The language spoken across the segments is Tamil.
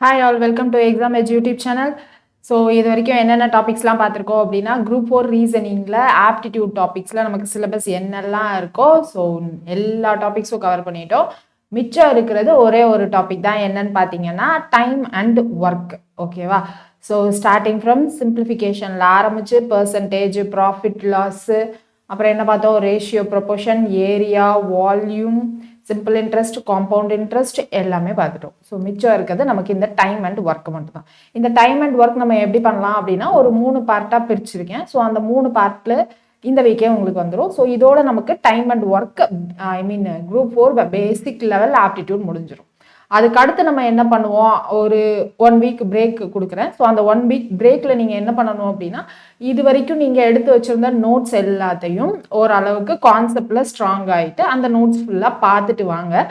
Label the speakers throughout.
Speaker 1: Hi all, welcome to exam edge YouTube channel. So இது வரைக்கும் என்னென்ன டாபிக்ஸ்லாம் பார்த்துருக்கோம் அப்படின்னா, குரூப் 4 ரீசனிங்கில் ஆப்டிடியூட் டாபிக்ஸில் நமக்கு சிலபஸ் என்னெல்லாம் இருக்கோ ஸோ எல்லா டாபிக்ஸும் கவர் பண்ணிட்டோம். மிச்சம் இருக்கிறது ஒரே ஒரு டாபிக் தான். என்னன்னு பார்த்தீங்கன்னா டைம் அண்ட் ஒர்க். ஓகேவா? ஸோ ஸ்டார்டிங் ஃப்ரம் சிம்பிளிஃபிகேஷனில் ஆரம்பித்து பர்சன்டேஜ், ப்ராஃபிட், லாஸு, அப்புறம் என்ன பார்த்தோம், ratio, proportion, area, volume, simple interest, compound interest எல்லாமே பார்த்துட்டோம். ஸோ மிச்சம் இருக்கிறது நமக்கு இந்த டைம் அண்ட் ஒர்க் மட்டும் தான். இந்த டைம் அண்ட் ஒர்க் நம்ம எப்படி பண்ணலாம் அப்படின்னா, ஒரு 3 பார்ட்டாக பிரிச்சிருக்கேன். ஸோ அந்த 3 பார்ட்டில் இந்த வீக்கே உங்களுக்கு வந்துடும். ஸோ இதோட நமக்கு time and work group 4 basic level aptitude முடிஞ்சிடும். அதுக்கு அடுத்து நம்ம என்ன பண்ணுவோம், ஒரு 1 வீக் பிரேக் கொடுக்குறேன். ஸோ அந்த 1 வீக் பிரேக்கில் நீங்கள் என்ன பண்ணணும் அப்படின்னா, இது வரைக்கும் நீங்கள் எடுத்து வச்சுருந்த நோட்ஸ் எல்லாத்தையும் ஓரளவுக்கு கான்செப்டில் ஸ்ட்ராங் ஆகிட்டு அந்த நோட்ஸ் ஃபுல்லாக பார்த்துட்டு வாங்க.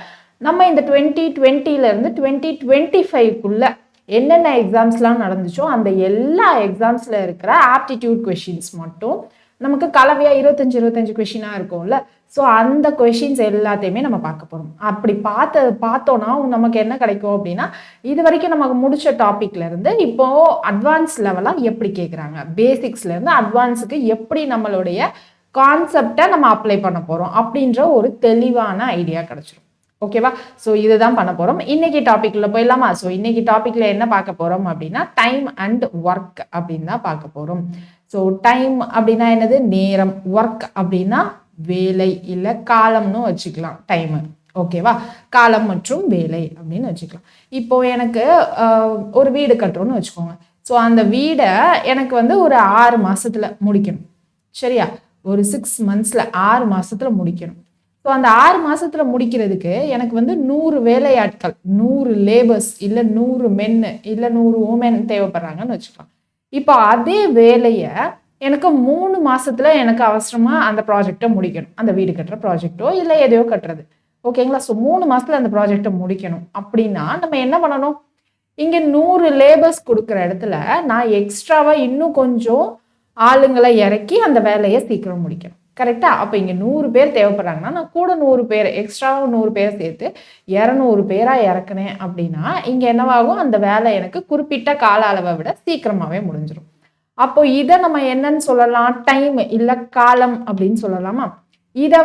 Speaker 1: நம்ம இந்த 2020 2025 என்னென்ன எக்ஸாம்ஸ்லாம் நடந்துச்சோ அந்த எல்லா எக்ஸாம்ஸில் இருக்கிற ஆப்டிடியூட் கொஷின்ஸ் மட்டும் நமக்கு கலவையாக 25 கொஷினாக இருக்கும்ல. ஸோ அந்த கொஷின்ஸ் எல்லாத்தையுமே நம்ம பார்க்க போகிறோம். அப்படி பார்த்தோன்னா நமக்கு என்ன கிடைக்கும் அப்படின்னா, இது வரைக்கும் நமக்கு முடிச்ச டாப்பிக்லேருந்து இப்போது அட்வான்ஸ் லெவலாக எப்படி கேட்குறாங்க, பேசிக்ஸ்லேருந்து அட்வான்ஸுக்கு எப்படி நம்மளுடைய கான்செப்டை நம்ம அப்ளை பண்ண போகிறோம் அப்படின்ற ஒரு தெளிவான ஐடியா கிடச்சிரும். ஓகேவா? ஸோ இதுதான் பண்ண போகிறோம். இன்னைக்கு டாப்பிக்கில் போயிடலாமா? ஸோ இன்னைக்கு டாப்பிக்கில் என்ன பார்க்க போகிறோம் அப்படின்னா, டைம் அண்ட் ஒர்க் அப்படின்னு தான் பார்க்க போகிறோம். ஸோ டைம் அப்படின்னா என்னது, நேரம். ஒர்க் அப்படின்னா வேலை இல்லை காலம்னு வச்சுக்கலாம். டைமு, ஓகேவா? காலம் மற்றும் வேலை அப்படின்னு வச்சுக்கலாம். இப்போ எனக்கு ஒரு வீடு கட்டுறோன்னு வச்சுக்கோங்க. ஸோ அந்த வீடை எனக்கு ஒரு 6 மாசத்துல முடிக்கணும். சரியா? ஒரு 6 monthsல 6 மாசத்துல முடிக்கணும். ஸோ அந்த 6 மாசத்துல முடிக்கிறதுக்கு எனக்கு 100 வேலையாட்கள், 100 லேபர்ஸ், இல்லை 100 மென், இல்லை 100 உமன் தேவைப்படுறாங்கன்னு வச்சுக்கலாம். இப்போ அதே வேலையை எனக்கு 3 மாசத்துல எனக்கு அவசரமா அந்த ப்ராஜெக்டை முடிக்கணும். அந்த வீடு கட்டுற ப்ராஜெக்டோ இல்லை எதையோ கட்டுறது. ஓகேங்களா? ஸோ 3 மாசத்துல அந்த ப்ராஜெக்டை முடிக்கணும் அப்படின்னா நம்ம என்ன பண்ணணும், இங்கே 100 லேபர்ஸ் கொடுக்குற இடத்துல நான் எக்ஸ்ட்ராவா இன்னும் கொஞ்சம் ஆளுங்களை இறக்கி அந்த வேலையை சீக்கிரம் முடிக்கணும். கரெக்டா? அப்போ இங்கே 100 பேர் தேவைப்படுறாங்கன்னா நான் கூட 100 பேர் எக்ஸ்ட்ராவாக 100 பேரை சேர்த்து 200 பேராக இறக்குனேன் அப்படின்னா இங்கே என்னவாகும், அந்த வேலை எனக்கு குறிப்பிட்ட கால அளவை விட சீக்கிரமாகவே முடிஞ்சிடும். அப்போ இதை நம்ம என்னன்னு சொல்லலாம், டைம் இல்லை காலம் அப்படின்னு சொல்லலாமா? இதை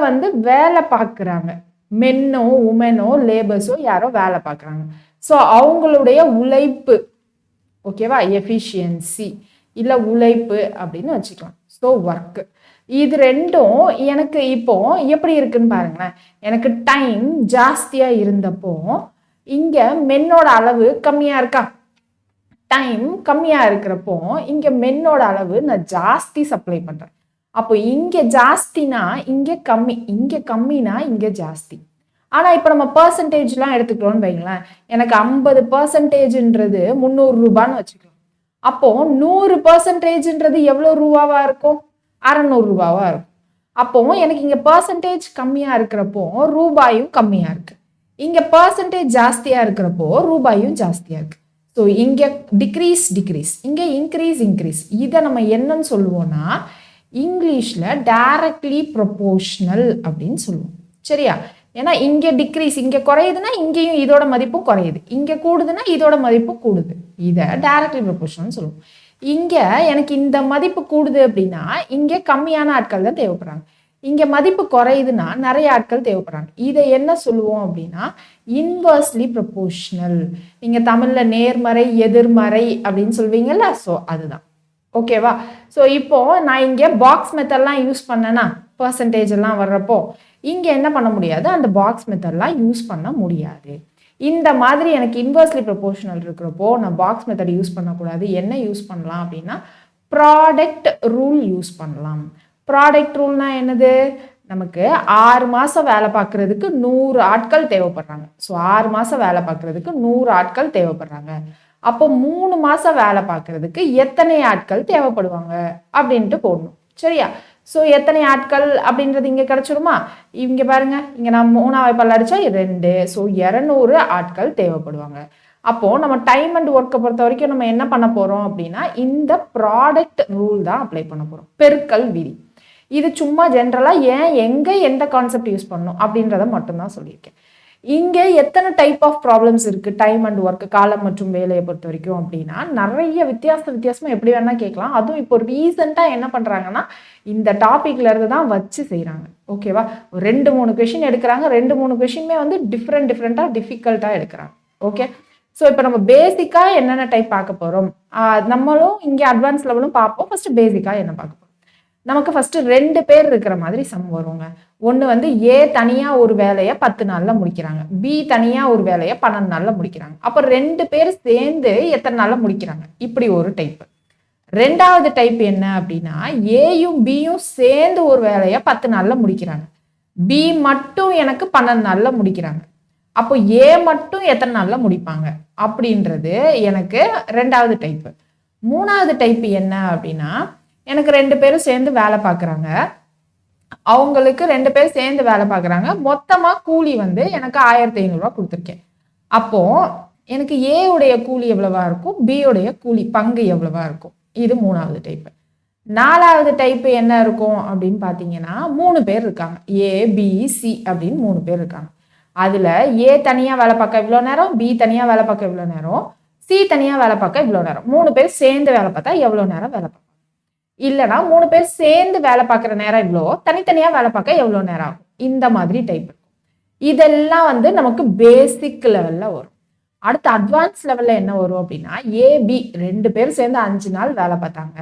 Speaker 1: வேலை பார்க்குறாங்க, மென்னோ உமனோ லேபர்ஸோ யாரோ வேலை பார்க்குறாங்க. ஸோ அவங்களுடைய உழைப்பு, ஓகேவா, எஃபிஷியன்சி இல்லை உழைப்பு அப்படின்னு வச்சுக்கலாம். ஸோ ஒர்க்கு, இது ரெண்டும் எனக்கு இப்போ எப்படி இருக்குன்னு பாருங்களேன். எனக்கு டைம் ஜாஸ்தியாக இருந்தப்போ இங்கே மென்னோட அளவு கம்மியாக இருக்கா, டைம் கம்மியாக இருக்கிறப்போ இங்கே மென்னோட அளவு நான் ஜாஸ்தி சப்ளை பண்ணுறேன். அப்போ இங்கே ஜாஸ்தினா இங்கே கம்மி, இங்கே கம்மினா இங்கே ஜாஸ்தி. ஆனால் இப்போ நம்ம பர்சன்டேஜ்லாம் எடுத்துக்கிறோன்னு வைங்களேன், எனக்கு 50%ன்றது 300 ரூபான்னு வச்சுக்கலாம். அப்போ 100%ன்றது எவ்வளோ ரூபாவா இருக்கும், 600 ரூபாவா இருக்கும். அப்போ எனக்கு இங்கே பர்சன்டேஜ் கம்மியாக இருக்கிறப்போ ரூபாயும் கம்மியாக இருக்கு, இங்கே பர்சன்டேஜ் ஜாஸ்தியாக இருக்கிறப்போ ரூபாயும் ஜாஸ்தியாக இருக்கு. ஸோ இங்கே டிக்ரீஸ், இங்கே இன்க்ரீஸ். இதை நம்ம என்னன்னு சொல்லுவோம்னா இங்கிலீஷில் டைரக்ட்லி ப்ரொபோர்ஷனல் அப்படின்னு சொல்லுவோம். சரியா? ஏன்னா இங்கே டிக்ரீஸ், இங்கே குறையுதுன்னா இங்கேயும் இதோட மதிப்பும் குறையுது, இங்கே கூடுதுன்னா இதோட மதிப்பும் கூடுது. இதை டைரக்ட்லி ப்ரொபோர்ஷனல் சொல்லுவோம். இங்கே எனக்கு இந்த மதிப்பு கூடுது அப்படின்னா இங்கே கம்மியான ஆட்கள் தான் தேவைப்படுறாங்க, இங்கே மதிப்பு குறையுதுன்னா நிறைய ஆட்கள் தேவைப்படுறாங்க. இதை என்ன சொல்லுவோம் அப்படின்னா இன்வர்ஸ்லி ப்ரொபோர்ஷனல். நீங்கள் தமிழில் நேர்மறை எதிர்மறை அப்படின்னு சொல்வீங்கல்ல, ஸோ அதுதான். ஓகேவா? ஸோ இப்போ நான் இங்கே பாக்ஸ் மெத்தட்லாம் யூஸ் பண்ணேன்னா பர்சன்டேஜ் எல்லாம் வர்றப்போ இங்கே என்ன பண்ண முடியாது, அந்த பாக்ஸ் மெத்தட்லாம் யூஸ் பண்ண முடியாது. இந்த மாதிரி எனக்கு இன்வர்ஸ்லி ப்ரொபோர்ஷனல் இருக்கிறப்போ நான் பாக்ஸ் மெத்தட் யூஸ் பண்ணக்கூடாது. என்ன யூஸ் பண்ணலாம் அப்படின்னா ப்ராடக்ட் ரூல் யூஸ் பண்ணலாம். ப்ராடக்ட் ரூல்னா என்னது, நமக்கு 6 மாதம் வேலை பார்க்குறதுக்கு 100 ஆட்கள் தேவைப்படுறாங்க. ஸோ 6 மாதம் வேலை பார்க்குறதுக்கு 100 ஆட்கள் தேவைப்படுறாங்க. அப்போ 3 மாதம் வேலை பார்க்குறதுக்கு எத்தனை ஆட்கள் தேவைப்படுவாங்க அப்படின்ட்டு போடணும். சரியா? ஸோ எத்தனை ஆட்கள் அப்படின்றது இங்கே கிடச்சிருமா? இங்கே பாருங்க, இங்கே நான் 3ஆவது பல்ல அடித்தா 2, ஸோ 200 ஆட்கள் தேவைப்படுவாங்க. அப்போது நம்ம டைம் அண்ட் ஒர்க்கை பொறுத்த வரைக்கும் நம்ம என்ன பண்ண போகிறோம் அப்படின்னா இந்த ப்ராடக்ட் ரூல் தான் அப்ளை பண்ண போகிறோம், பெருக்கல் விதி. இது சும்மா ஜென்ரலாக ஏன் எங்கே எந்த கான்செப்ட் யூஸ் பண்ணணும் அப்படின்றத மட்டும்தான் சொல்லியிருக்கேன். இங்கே எத்தனை டைப் ஆஃப் ப்ராப்ளம்ஸ் இருக்குது டைம் அண்ட் ஒர்க், காலம் மற்றும் வேலையை பொறுத்த வரைக்கும் அப்படின்னா நிறைய வித்தியாசமாக எப்படி வேணால் கேட்கலாம். அதுவும் இப்போ ரீசெண்டாக என்ன பண்ணுறாங்கன்னா இந்த டாப்பிக்ல இருந்து தான் வச்சு செய்கிறாங்க. ஓகேவா, 2-3 கொஷின் எடுக்கிறாங்க. 2-3 கொஷினுமே வந்து டிஃப்ரெண்ட்டாக டிஃபிகல்ட்டாக எடுக்கிறாங்க. ஓகே, ஸோ இப்போ நம்ம பேசிக்காக என்னென்ன டைப் பார்க்க போகிறோம், நம்மளும் இங்கே அட்வான்ஸ் லெவலும் பார்ப்போம். ஃபர்ஸ்ட் பேசிக்காக என்ன பார்க்க போகிறோம். நமக்கு ஃபர்ஸ்ட் 2 பேர் இருக்கிற மாதிரி சம் வருங்க. ஒன்று வந்து ஏ தனியாக ஒரு வேலையை 10 நாளில் முடிக்கிறாங்க, பி தனியாக ஒரு வேலையை 12 நாளில் முடிக்கிறாங்க. அப்போ 2 பேர் சேர்ந்து எத்தனை நாளில் முடிக்கிறாங்க, இப்படி ஒரு டைப்பு. ரெண்டாவது டைப் என்ன அப்படின்னா ஏயும் பியும் சேர்ந்து ஒரு வேலையை 10 நாளில் முடிக்கிறாங்க, பி மட்டும் எனக்கு 12 நாளில் முடிக்கிறாங்க. அப்போ ஏ மட்டும் எத்தனை நாளில் முடிப்பாங்க அப்படின்றது எனக்கு ரெண்டாவது டைப்பு. மூணாவது டைப்பு என்ன அப்படின்னா எனக்கு 2 பேரும் சேர்ந்து வேலை பார்க்குறாங்க, அவங்களுக்கு 2 பேர் சேர்ந்து வேலை பார்க்குறாங்க, மொத்தமாக கூலி வந்து எனக்கு 1500 ரூபா கொடுத்துருக்கேன். அப்போ எனக்கு ஏ உடைய கூலி எவ்வளவா இருக்கும், பி உடைய கூலி பங்கு எவ்வளவா இருக்கும், இது மூணாவது டைப்பு. நாலாவது டைப்பு என்ன இருக்கும் அப்படின்னு பார்த்தீங்கன்னா 3 பேர் இருக்காங்க, ஏ பி சி அப்படின்னு 3 பேர் இருக்காங்க. அதில் ஏ தனியாக வேலை பார்க்க இவ்வளோ நேரம், பி தனியாக வேலை பார்க்க இவ்வளோ நேரம், சி தனியாக வேலை பார்க்க இவ்வளோ நேரம். 3 பேர் சேர்ந்து வேலை பார்த்தா எவ்வளோ நேரம் வேலை பார்ப்பாங்க, இல்லைனா 3 பேர் சேர்ந்து வேலை பார்க்குற நேரம் இவ்வளோ, தனித்தனியாக வேலை பார்க்க எவ்வளோ நேரம் ஆகும், இந்த மாதிரி டைப் இருக்கும். இதெல்லாம் வந்து நமக்கு பேசிக் லெவலில் வரும். அடுத்து அட்வான்ஸ் லெவலில் என்ன வரும் அப்படின்னா ஏபி 2 பேர் சேர்ந்து 5 நாள் வேலை பார்த்தாங்க,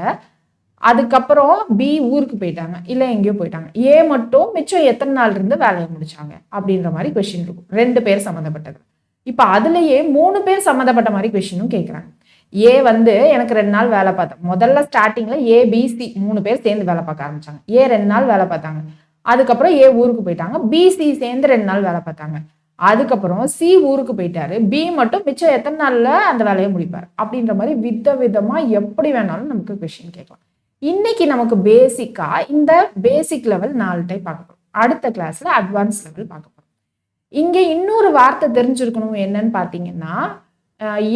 Speaker 1: அதுக்கப்புறம் பி ஊருக்கு போயிட்டாங்க இல்லை எங்கேயோ போயிட்டாங்க, ஏ மட்டும் மிச்சம் எத்தனை நாள் இருந்து வேலையை முடிச்சாங்க அப்படின்ற மாதிரி கொஸ்டின் இருக்கும் 2 பேர் சம்மந்தப்பட்டது. இப்போ அதுலேயே 3 பேர் சம்மந்தப்பட்ட மாதிரி கொஸ்டினும் கேட்குறாங்க. ஏ வந்து எனக்கு 2 நாள் வேலை பார்த்தேன், முதல்ல ஸ்டார்டிங்கில் ஏபிசி 3 பேர் சேர்ந்து வேலை பார்க்க ஆரம்பிச்சாங்க, ஏ 2 நாள் வேலை பார்த்தாங்க, அதுக்கப்புறம் ஏ ஊருக்கு போயிட்டாங்க, பிசி சேர்ந்து 2 நாள் வேலை பார்த்தாங்க, அதுக்கப்புறம் சி ஊருக்கு போயிட்டாரு, பி மட்டும் மிச்சம் எத்தனை நாளில் அந்த வேலையை முடிப்பார் அப்படின்ற மாதிரி விதமாக எப்படி வேணாலும் நமக்கு கொஸ்டின் கேட்கலாம். இன்னைக்கு நமக்கு பேசிக்காக இந்த பேசிக் லெவல் 4 டைப் பார்க்க போகிறோம். அடுத்த கிளாஸில் அட்வான்ஸ் லெவல் பார்க்க போகிறோம். இங்கே இன்னொரு வார்த்தை தெரிஞ்சிருக்கணும், என்னன்னு பார்த்தீங்கன்னா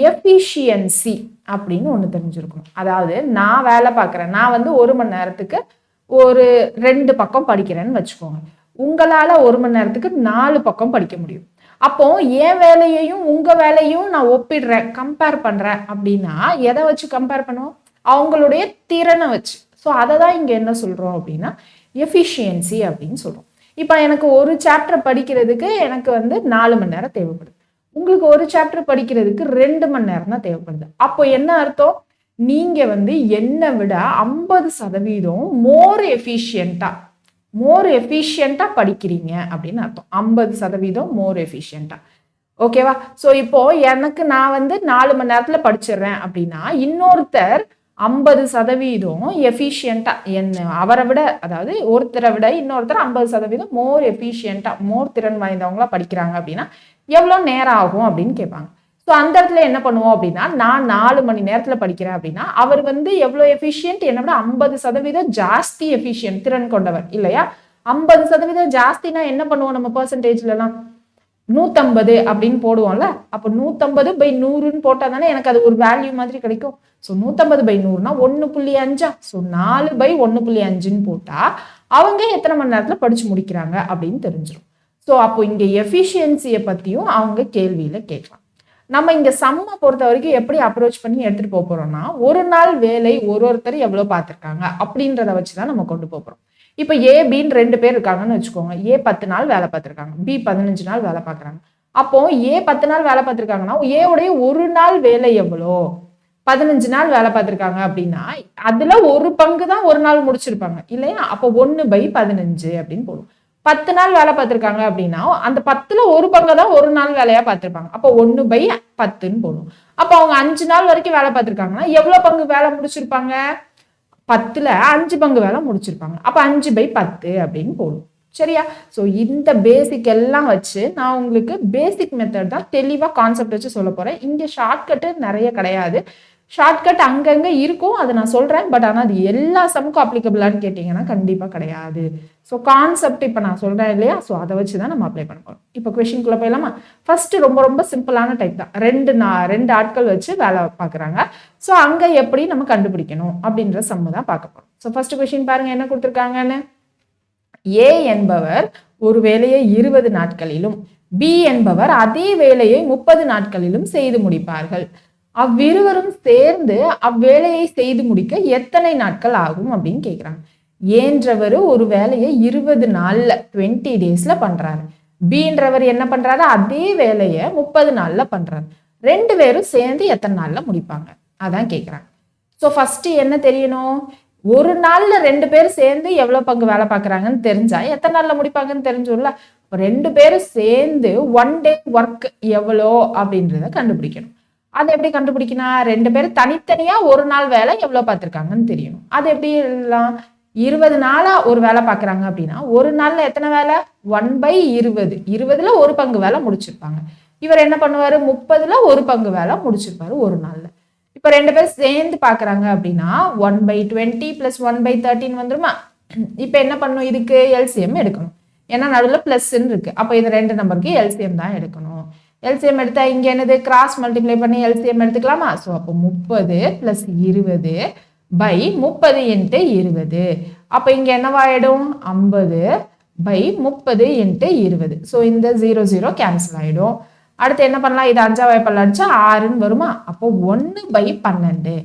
Speaker 1: எஃபிஷியன்சி அப்படின்னு ஒன்று தெரிஞ்சிருக்கணும். அதாவது நான் வேலை பார்க்குறேன், நான் வந்து 1 மணி நேரத்துக்கு ஒரு 2 பக்கம் படிக்கிறேன்னு வச்சுக்கோங்க, உங்களால் 1 மணி நேரத்துக்கு 4 பக்கம் படிக்க முடியும். அப்போ என் வேலையையும் உங்கள் வேலையும் நான் ஒப்பிடுறேன், கம்பேர் பண்ணுறேன் அப்படின்னா எதை வச்சு கம்பேர் பண்ணுவோம், அவங்களுடைய திறனை வச்சு. ஸோ அதை தான் இங்கே என்ன சொல்கிறோம் அப்படின்னா எஃபிஷியன்சி அப்படின்னு சொல்கிறோம். இப்போ எனக்கு ஒரு சாப்டர் படிக்கிறதுக்கு எனக்கு வந்து 4 மணி நேரம் தேவைப்படுது, உங்களுக்கு ஒரு சாப்டர் படிக்கிறதுக்கு 2 மணி நேரம் தான் தேவைப்படுது. அப்போ என்ன அர்த்தம், நீங்கள் வந்து என்னை விட 50% மோர் எஃபிஷியண்ட்டாக படிக்கிறீங்க அப்படின்னு அர்த்தம். 50% மோர் எஃபிஷியண்ட்டாக. ஓகேவா, ஸோ இப்போ எனக்கு நான் வந்து 4 மணி நேரத்தில் படிச்சிடுறேன் அப்படின்னா இன்னொருத்தர் 50% எஃபிஷியண்ட்டாக என்ன அவரை விட, அதாவது ஒருத்தரை விட இன்னொருத்தர் 50% மோர் எஃபிஷியண்ட்டாக மோர் திறன் வாய்ந்தவங்களா படிக்கிறாங்க அப்படின்னா எவ்வளோ நேரம் ஆகும் அப்படின்னு கேட்பாங்க. ஸோ அந்த இடத்துல என்ன பண்ணுவோம் அப்படின்னா நான் 4 மணி நேரத்தில் படிக்கிறேன் அப்படின்னா அவர் வந்து எவ்வளோ எஃபிஷியன்ட், என்னை விட 50% ஜாஸ்தி எஃபிஷியன்ட் திறன் கொண்டவர் இல்லையா. 50% ஜாஸ்தினா என்ன பண்ணுவோம் நம்ம பர்சன்டேஜ்லாம் 150 அப்படின்னு போடுவோம்ல. அப்போ 150/100ன்னு போட்டால் தானே எனக்கு அது ஒரு வேல்யூ மாதிரி கிடைக்கும். ஸோ 150/100னா 1.5, ஸோ 4/1.5ன்னு போட்டால் அவங்க எத்தனை மணி நேரத்தில் படித்து முடிக்கிறாங்க அப்படின்னு தெரிஞ்சிடும். ஸோ அப்போ இங்கே எஃபிஷியன்சியை பற்றியும் அவங்க கேள்வியில் கேட்கலாம். நம்ம இங்கே சம்மை பொறுத்த வரைக்கும் எப்படி அப்ரோச் பண்ணி எடுத்துகிட்டு போக போகிறோம்னா ஒரு நாள் வேலை ஒருத்தர் எவ்வளோ பார்த்துருக்காங்க அப்படின்றத வச்சு தான் நம்ம கொண்டு போகிறோம். இப்போ ஏ பின்னு 2 பேர் இருக்காங்கன்னு வச்சுக்கோங்க, ஏ 10 நாள் வேலை பார்த்துருக்காங்க, பி 15 நாள் வேலை பார்க்குறாங்க. அப்போ ஏ 10 நாள் வேலை பார்த்துருக்காங்கன்னா ஏ உடைய ஒரு நாள் வேலை எவ்வளோ, 15 நாள் வேலை பார்த்துருக்காங்க அப்படின்னா அதில் ஒரு பங்கு தான் ஒரு நாள் முடிச்சிருப்பாங்க இல்லையா. அப்போ 1/15 அப்படின்னு போடும். 10 நாள் வேலை பார்த்துருக்காங்க அப்படின்னா அந்த 10ல் ஒரு பங்கு தான் ஒரு நாள் வேலையாக பார்த்துருப்பாங்க, அப்போ 1/10ன்னு போடும். அப்போ அவங்க 5 நாள் வரைக்கும் வேலை பார்த்துருக்காங்கன்னா எவ்வளோ பங்கு வேலை முடிச்சிருப்பாங்க, 10ல் 5 பங்கு வேலை முடிச்சிருப்பாங்க, அப்போ 5/10 அப்படின்னு போடும். சரியா. ஸோ இந்த பேசிக் எல்லாம் வச்சு நான் உங்களுக்கு பேசிக் மெத்தட் தான் தெளிவாக கான்செப்ட் வச்சு சொல்ல போகிறேன். இங்கே ஷார்ட்கட்டு நிறைய கிடையாது, ஷார்ட்கட் அங்கங்கே இருக்கும், அதை நான் சொல்கிறேன். பட் ஆனால் அது எல்லா சமுக்கும் அப்ளிகபிளான்னு கேட்டிங்கன்னா கண்டிப்பாக கிடையாது. ஸோ கான்செப்ட் இப்போ நான் சொல்கிறேன் இல்லையா, ஸோ அதை வச்சு தான் நம்ம அப்ளை பண்ண போகிறோம். இப்போ கொஷின்குள்ளே போயிடலாமா. ஃபர்ஸ்ட் ரொம்ப சிம்பிளான டைப் தான், 2 ஆட்கள் வச்சு வேலை பார்க்குறாங்க. ஸோ அங்கே எப்படி நம்ம கண்டுபிடிக்கணும் அப்படின்ற சம்மு தான் பார்க்க போகிறோம். ஸோ ஃபர்ஸ்ட் கொஷின் பாருங்கள் என்ன கொடுத்துருக்காங்கன்னு. ஏ என்பவர் ஒரு வேலையை 20 நாட்களிலும் பி என்பவர் அதே வேலையை 30 நாட்களிலும் செய்து முடிப்பார்கள். அவ்விருவரும் சேர்ந்து அவ்வேலையை செய்து முடிக்க எத்தனை நாட்கள் ஆகும் அப்படின்னு கேட்குறாங்க. ஏன்றவர் ஒரு வேலையை 20 நாள்ல 20 டேஸ்ல பண்றாரு. பீன்றவர் என்ன பண்றாரு, அதே வேலையை 30 நாள்ல பண்றாரு. ரெண்டு பேரும் சேர்ந்து எத்தனை நாள்ல முடிப்பாங்க அதான் கேட்குறாங்க. ஸோ ஃபர்ஸ்ட் என்ன தெரியணும், ஒரு நாள்ல ரெண்டு பேரும் சேர்ந்து எவ்வளவு பங்கு வேலை பார்க்குறாங்கன்னு தெரிஞ்சா எத்தனை நாள்ல முடிப்பாங்கன்னு தெரிஞ்சும்ல. ரெண்டு பேரும் சேர்ந்து 1 டே ஒர்க் எவ்வளோ அப்படின்றத கண்டுபிடிக்கணும். அதை எப்படி கண்டுபிடிக்கணும், ரெண்டு பேரும் தனித்தனியா ஒரு நாள் வேலை எவ்வளவு பார்த்துருக்காங்கன்னு தெரியணும். அது எப்படி எல்லாம் 20 நாளா ஒரு வேலை பார்க்குறாங்க அப்படின்னா ஒரு நாள்ல எத்தனை வேலை, 1/20, 20ல ஒரு பங்கு வேலை முடிச்சிருப்பாங்க. இவர் என்ன பண்ணுவாரு, 30ல ஒரு பங்கு வேலை முடிச்சிருப்பாரு ஒரு நாள்ல. இப்ப ரெண்டு பேரும் சேர்ந்து பாக்குறாங்க அப்படின்னா 1/20 + 1/13 வந்துருமா. இப்ப என்ன பண்ணும், இதுக்கு எல்சிஎம் எடுக்கணும். ஏன்னா நடுவில் பிளஸ்ன்னு இருக்கு. அப்ப இந்த ரெண்டு நம்பருக்கு எல்சிஎம் தான் எடுக்கணும். எல்சிஎம் எடுத்தா இங்க என்னது, கிராஸ் மல்டிப்ளை பண்ணி எல்சிஎம் எடுத்துக்கலாமா. ஸோ அப்போ 30 + 20 /30 × 20. அப்ப இங்க என்னவாயிடும், 50/30 × 20. ஸோ இந்த 0 0 கேன்சல் ஆயிடும். அடுத்து என்ன பண்ணலாம், இது 5ஆம் வாய்ப்பால் அடிச்சா 6ன்னு வருமா. அப்போ 1/12.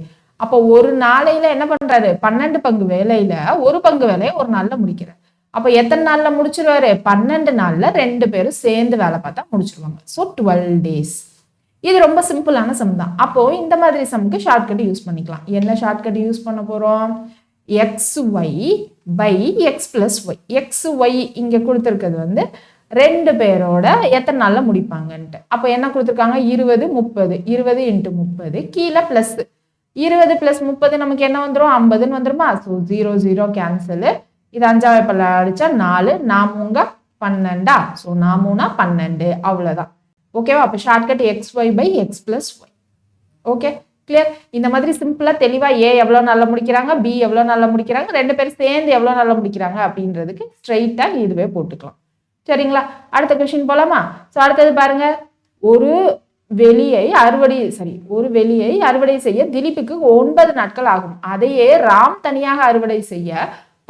Speaker 1: அப்போ ஒரு நாளையில என்ன பண்றாரு, 12 பங்கு வேலையில ஒரு பங்கு வேலையை ஒரு நாள்ல முடிக்கிறார். அப்போ எத்தனை நாள்ல முடிச்சிருவாரு, 12 நாள்ல ரெண்டு பேரும் சேர்ந்து வேலை பார்த்தா முடிச்சிருவாங்க. So 12 days. இது ரொம்ப சிம்பிளான சம் தான். அப்போ இந்த மாதிரி சம்க்கு ஷார்ட்கட் யூஸ் பண்ணிக்கலாம். என்ன ஷார்ட்கட் யூஸ் பண்ண போறோம், xy/x+y. xy இங்க கொடுத்துருக்கிறது வந்து ரெண்டு பேரோட எத்தனை நாள்ல முடிப்பாங்கன்ட்டு. அப்போ என்ன கொடுத்துருக்காங்க, 20 30, 20 × 30, கீழே பிளஸ் 20 + 30 நமக்கு என்ன வந்துடும், 50ன்னு வந்துருமா. So 0 0 cancel. இது 5ஆம் வாய்ப்பால் அடிச்சா 4, 4 12. ஸோ 4 12, அவ்வளவுதான். ஓகேவா. அப்போ ஷார்ட்கட் xy/x+y. Okay clear. இந்த மாதிரி சிம்பிளா தெளிவா ஏ எவ்வளவு நாள்ல முடிக்கிறாங்க, பி எவ்வளவு நாள்ல முடிக்கிறாங்க, ரெண்டு பேரும் சேர்ந்து எவ்வளவு நாள்ல முடிக்கிறாங்க அப்படின்றதுக்கு ஸ்ட்ரெயிட்டா இதுவே போட்டுக்கலாம். சரிங்களா. அடுத்த கொஸ்டின் போலாமா. ஸோ அடுத்தது பாருங்க, ஒரு வெளியை அறுவடை செய்ய திலீப்புக்கு 9 நாட்கள் ஆகும். அதையே ராம் தனியாக அறுவடை செய்ய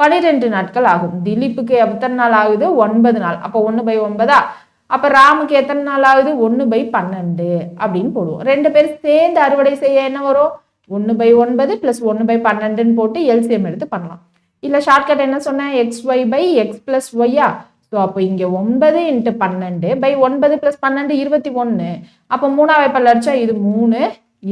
Speaker 1: 12 நாட்கள் ஆகும். திலீப்புக்கு எத்தனை நாள் ஆகுது, 9 நாள். அப்போ 1/9. அப்ப ராமுக்கு எத்தனை நாள் ஆகுது, 1/12 அப்படின்னு போடுவோம். ரெண்டு பேரும் சேர்ந்து அறுவடை செய்ய என்ன வரும், 1/9 + 1/12 போட்டு எல்சிஎம் எடுத்து பண்ணலாம். இல்ல ஷார்ட்கட் என்ன சொன்னேன், xy/x+y. ஸோ அப்போ இங்கே 9 × 12 9 + 12 21. அப்போ 3ஆம் வாய்ப்பால் அடிச்சா இது 3,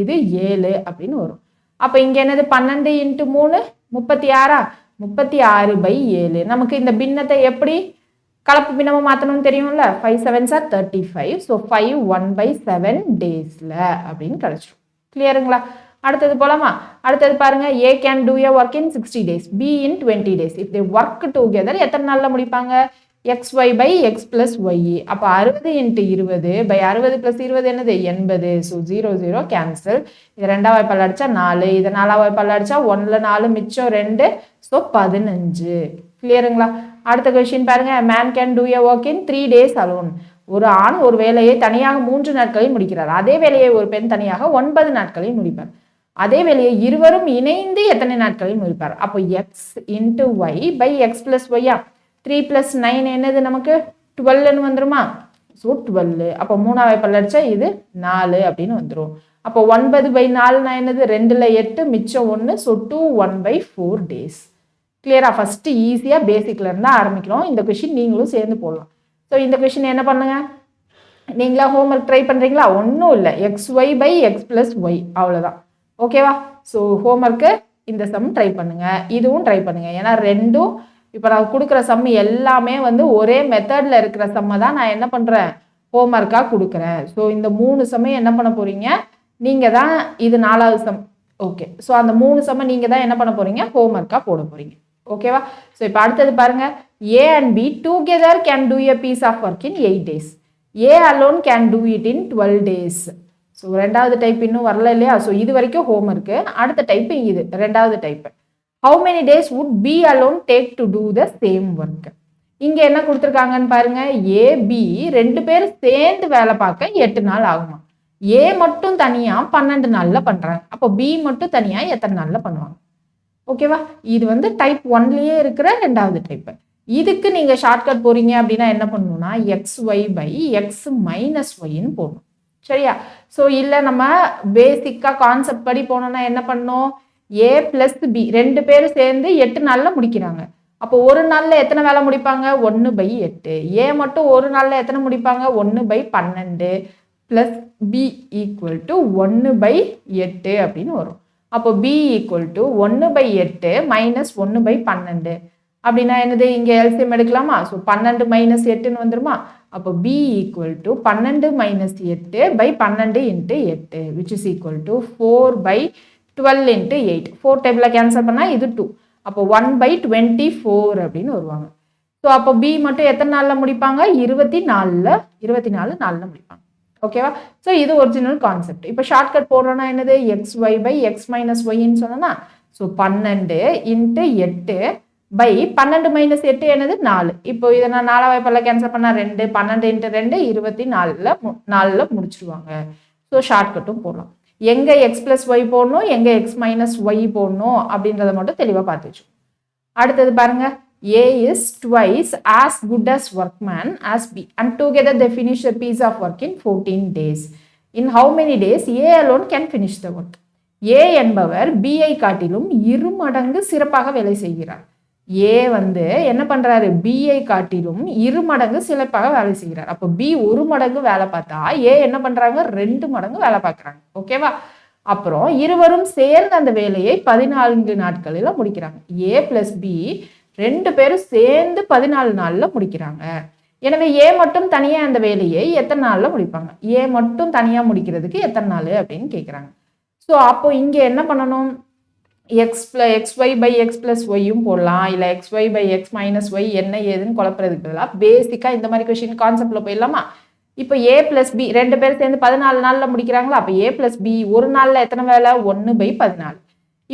Speaker 1: இது 7 அப்படின்னு வரும். அப்போ இங்கே என்னது, 12 × 3 36, 36/7. நமக்கு இந்த பின்னத்தை எப்படி கலப்பு பின்னமா மாற்றணும்னு தெரியும்ல. 5 7s are 35. ஸோ 5 1/7 டேஸ்ல அப்படின்னு கிடைச்சிடும். கிளியருங்களா. அடுத்தது போலாமா. அடுத்தது பாருங்க, A can do a work in 60 days, B in 20 days. If they work together எத்தனை நாள்ல முடிப்பாங்க, xy/x+y. அப்போ 60 × 20 60 + 20 என்னது 80. So 0 0 cancel. இது 2ஆம் வாய்ப்பால் அடிச்சா 4, இது 4ஆம் வாய்ப்பால் அடிச்சா 1ல 4 மிச்சம் 2. ஸோ 15. கிளியருங்களா. அடுத்த கொஸ்டின் பாருங்க, man can do a work in 3 days alone. ஒரு ஆண் ஒரு வேலையை தனியாக 3 நாட்களில் முடிக்கிறார். அதே வேலையை ஒரு பெண் தனியாக 9 நாட்களில் முடிப்பார். அதே வேலையை இருவரும் இணைந்து எத்தனை நாட்களில் முடிப்பார். அப்போ x × y/x+y. 3 + 9 என்னது நமக்கு 12ன்னு வந்துருமா. ஸோ 12. அப்போ 3ஆம் வாய்ப்பால் அடிச்சா இது 4 அப்படின்னு வந்துடும். அப்போ 9/4 என்னது, 2ல 8 மிச்சம் 1. So 2 1/4 days. கிளியரா. ஃபர்ஸ்ட் ஈஸியா பேசிக்ல இருந்தா ஆரம்பிக்கிறோம். இந்த கொஸ்டின் நீங்களும் சேர்ந்து போடலாம். ஸோ இந்த கொஸ்டின் என்ன பண்ணுங்க, நீங்களா ஹோம்ஒர்க் ட்ரை பண்றீங்களா, ஒன்றும் இல்லை, xy/x+y அவ்வளோதான். ஓகேவா. ஸோ ஹோம்ஒர்க்கு இந்த சம் ட்ரை பண்ணுங்க, இதுவும் ட்ரை பண்ணுங்க. ஏன்னா ரெண்டும் இப்போ நான் கொடுக்குற சம் எல்லாமே வந்து ஒரே மெத்தட்ல இருக்கிற சம்மை தான் நான் என்ன பண்றேன், ஹோம்ஒர்க்காக கொடுக்குறேன். ஸோ இந்த 3 சம்மையும் என்ன பண்ண போறீங்க, நீங்க தான், இது 4வது சம். ஓகே. ஸோ அந்த 3 சம்மை நீங்க தான் என்ன பண்ண போறீங்க, ஹோம்ஒர்க்காக போட போறீங்க. ஓகேவா. ஸோ இப்போ அடுத்தது பாருங்க, A and B together can do a piece of work in 8 days. A alone can do it in 12 days. So ரெண்டாவது டைப் இன்னும் வரல இல்லையா. ஸோ இது வரைக்கும் ஹோம்ஒர்க்கு. அடுத்த டைப் இது ரெண்டாவது type. How many days would B alone take to do the same work? இங்க என்ன கொடுத்துருக்காங்கன்னு பாருங்க, A B ரெண்டு பேரும் சேர்ந்து வேலை பார்க்க 8 நாள் ஆகுமா. A மட்டும் தனியா 12 நாள்ல பண்றாங்க. அப்போ B மட்டும் தனியா எத்தனை நாள்ல பண்ணுவாங்க. ஓகேவா. இது வந்து டைப் 1லயே இருக்கிற ரெண்டாவது டைப். இதுக்கு நீங்கள் ஷார்ட்கட் போகிறீங்க அப்படின்னா என்ன பண்ணணும்னா xy பை எக்ஸ் மைனஸ் ஒய்ன்னு போடணும். சரியா? ஸோ இல்லை நம்ம பேசிக்காக கான்செப்ட் படி போனோம்னா என்ன பண்ணணும், ஏ ப்ளஸ் பி 2 பேரும் சேர்ந்து 8 நாளில் முடிக்கிறாங்க. அப்போ ஒரு நாளில் எத்தனை வேலை முடிப்பாங்க, 1/8. ஏ மட்டும் ஒரு நாளில் எத்தனை முடிப்பாங்க, 1/12 ப்ளஸ் பி ஈக்குவல் டு 1/8 அப்படின்னு வரும். அப்போ பி ஈக்குவல் டு 1/8 மைனஸ் 1/12 அப்படின்னா என்னது, இங்கே எல்சிஎம் எடுக்கலாமா? ஸோ 12 மைனஸ் 8ன்னு வந்துருமா? அப்போ B equal to 12 minus 8/12 into 8 which is equal to 4/12 into 8. 4 டேபிளில் கேன்சல் பண்ணால் இது 2. அப்போ 1/24 அப்படின்னு வருவாங்க. ஸோ அப்போ பி மட்டும் எத்தனை நாளில் முடிப்பாங்க, 24 நாளில் முடிப்பாங்க. ஓகேவா? ஸோ இது ஒரிஜினல் கான்செப்ட். இப்போ ஷார்ட்கட் போடுறோன்னா என்னது, xy பை எக்ஸ் மைனஸ் ஒய்ன்னு சொன்னோன்னா, ஸோ 12 இன்ட்டு 8 பை 12 மைனஸ் 8 என்னது 4. இப்போ இதை நான் 4 வாய்ப்பால் கேன்சல் பண்ணால் 2, 12 இன்ட்டு 2 24 முடிச்சிருவாங்க. ஸோ ஷார்ட்கட்டும் போடலாம். எங்கே எக்ஸ் ப்ளஸ் ஒய் போடணும், எங்கே எக்ஸ் மைனஸ் ஒய் போடணும் அப்படின்றத மட்டும் தெளிவாக பார்த்து வச்சு. அடுத்தது பாருங்க, A is twice as good as workman as B and together they finish a piece of work in 14 days. In how many days A alone can finish the work? A என்பவர் B ஐ காட்டிலும் 2 மடங்கு சிறப்பாக வேலை செய்கிறார். A வந்து என்ன பண்றாரு, B ஐ காட்டிலும் 2 மடங்கு சிறப்பாக வேலை செய்கிறார். அப்போ B 1 மடங்கு வேலை பார்த்தா A என்ன பண்றாங்க, 2 மடங்கு வேலை பார்க்குறாங்க. ஓகேவா? அப்புறம் இருவரும் சேர்ந்து அந்த வேலையை 14 நாட்களில் முடிக்கிறாங்க. A பிளஸ் B 2 பேரும் சேர்ந்து 14 நாளில் முடிக்கிறாங்க. எனவே ஏ மட்டும் தனியாக அந்த வேலையை எத்தனை நாளில் முடிப்பாங்க, ஏ மட்டும் தனியாக முடிக்கிறதுக்கு எத்தனை நாள் அப்படின்னு கேட்குறாங்க. ஸோ அப்போ இங்கே என்ன பண்ணணும், xy பை எக்ஸ் ப்ளஸ் ஒய்யும் போடலாம், இல்லை xy by X minus Y என்ன ஏதுன்னு குழப்பறதுக்கு பதிலாக பேசிக்காக இந்த மாதிரி கொஸ்டின் கான்செப்டில் போயிடலாமா. இப்போ ஏ பிளஸ் பி 2 பேர் சேர்ந்து 14 நாளில் முடிக்கிறாங்களா. அப்போ ஏ பிளஸ் பி ஒரு நாளில் எத்தனை வேலை, 1/14.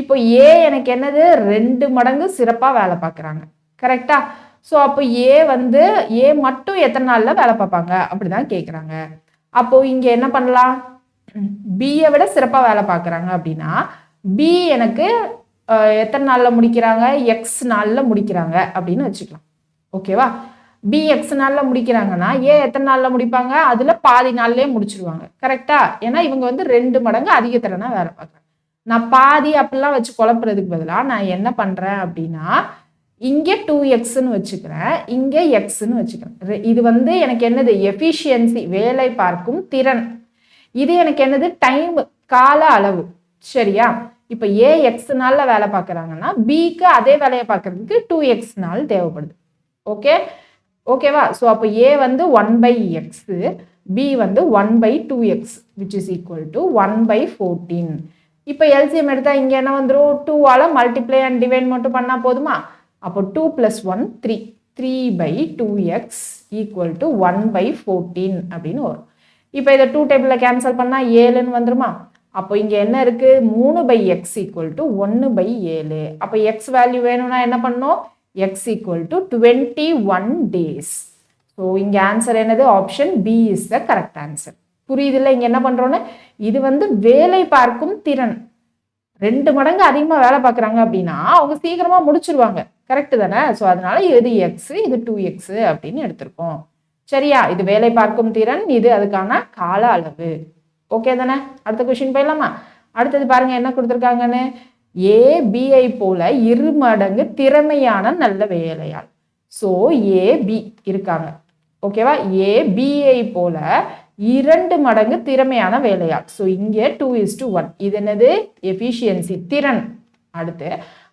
Speaker 1: இப்போ ஏ எனக்கு என்னது, 2 மடங்கு சிறப்பாக வேலை பார்க்குறாங்க. கரெக்டா? ஸோ அப்போ ஏ வந்து ஏ மட்டும் எத்தனை நாளில் வேலை பார்ப்பாங்க அப்படிதான் கேட்குறாங்க. அப்போ இங்கே என்ன பண்ணலாம், பியை விட சிறப்பாக வேலை பார்க்குறாங்க அப்படின்னா பி எனக்கு எத்தனை நாளில் முடிக்கிறாங்க, எக்ஸ் நாளில் முடிக்கிறாங்க அப்படின்னு வச்சுக்கலாம். ஓகேவா? பி எக்ஸ் நாளில் முடிக்கிறாங்கன்னா ஏ எத்தனை நாளில் முடிப்பாங்க, அதில் பாதி நாள்லேயே முடிச்சிருவாங்க. கரெக்டா? ஏன்னா இவங்க வந்து 2 மடங்கு அதிக திறனாக வேலை பார்க்குறாங்க. நான் பாதி அப்படிலாம் வச்சு குழப்புறதுக்கு பதிலாக நான் என்ன பண்ணுறேன் அப்படின்னா, இங்கே 2xன்னு வச்சுக்கிறேன், இங்கே எக்ஸ்ன்னு வச்சுக்கிறேன். இது வந்து எனக்கு என்னது, எஃபிஷியன்சி வேலை பார்க்கும் திறன். இது எனக்கு என்னது, டைம் கால அளவு. சரியா? இப்போ ஏ எக்ஸ் நாளில் வேலை பார்க்குறாங்கன்னா பிக்கு அதே வேலையை பார்க்கறதுக்கு 2x நாள் தேவைப்படுது. ஓகேவா? ஸோ அப்போ ஏ வந்து 1/x, பி வந்து 1/2x which is equal to 1/14. இப்போ எல்சிஎம் எடுத்தால் இங்கே என்ன வந்துடும், 2ஆல் மல்டிப்ளை அண்ட் டிவைட் மட்டும் பண்ணால் போதுமா. அப்போ 2 + 1 3, 3/2x ஈக்குவல் டு 1/14 அப்படின்னு வரும். இப்போ இதை 2 டேபிளில் கேன்சல் பண்ணால் 7ன்னு வந்துருமா. அப்போ இங்கே என்ன இருக்குது, 3/x ஈக்குவல் டு 1/7. அப்போ எக்ஸ் வேல்யூ வேணும்னா என்ன பண்ணணும், x equal to 21 days. So இங்கே ஆன்சர் என்னது, option B is the correct answer. புரியுதில்ல இங்கே என்ன பண்ணுறோன்னு. இது வந்து வேலை பார்க்கும் திறன். 2 மடங்கு அதிகமாக வேலை பார்க்குறாங்க அப்படின்னா அவங்க சீக்கிரமாக முடிச்சிருவாங்க. கரெக்டு தானே? ஸோ அதனால இது எக்ஸ், இது 2x அப்படின்னு எடுத்திருக்கோம். சரியா? இது வேலை பார்க்கும் திறன், இது அதுக்கான கால அளவு. ஓகே தானே? அடுத்த கொஸ்டின் போயிடலாமா. அடுத்தது பாருங்க என்ன கொடுத்துருக்காங்கன்னு. ஏ பிஐ போல 2 மடங்கு திறமையான நல்ல வேலையாள். ஸோ ஏ பி இருக்காங்க. ஓகேவா? ஏ பிஐ போல 2 மடங்கு திறமையான வேலையாள். ஸோ இங்கே 2:1. இது என்னது, எஃபிஷியன்சி திறன். அடுத்து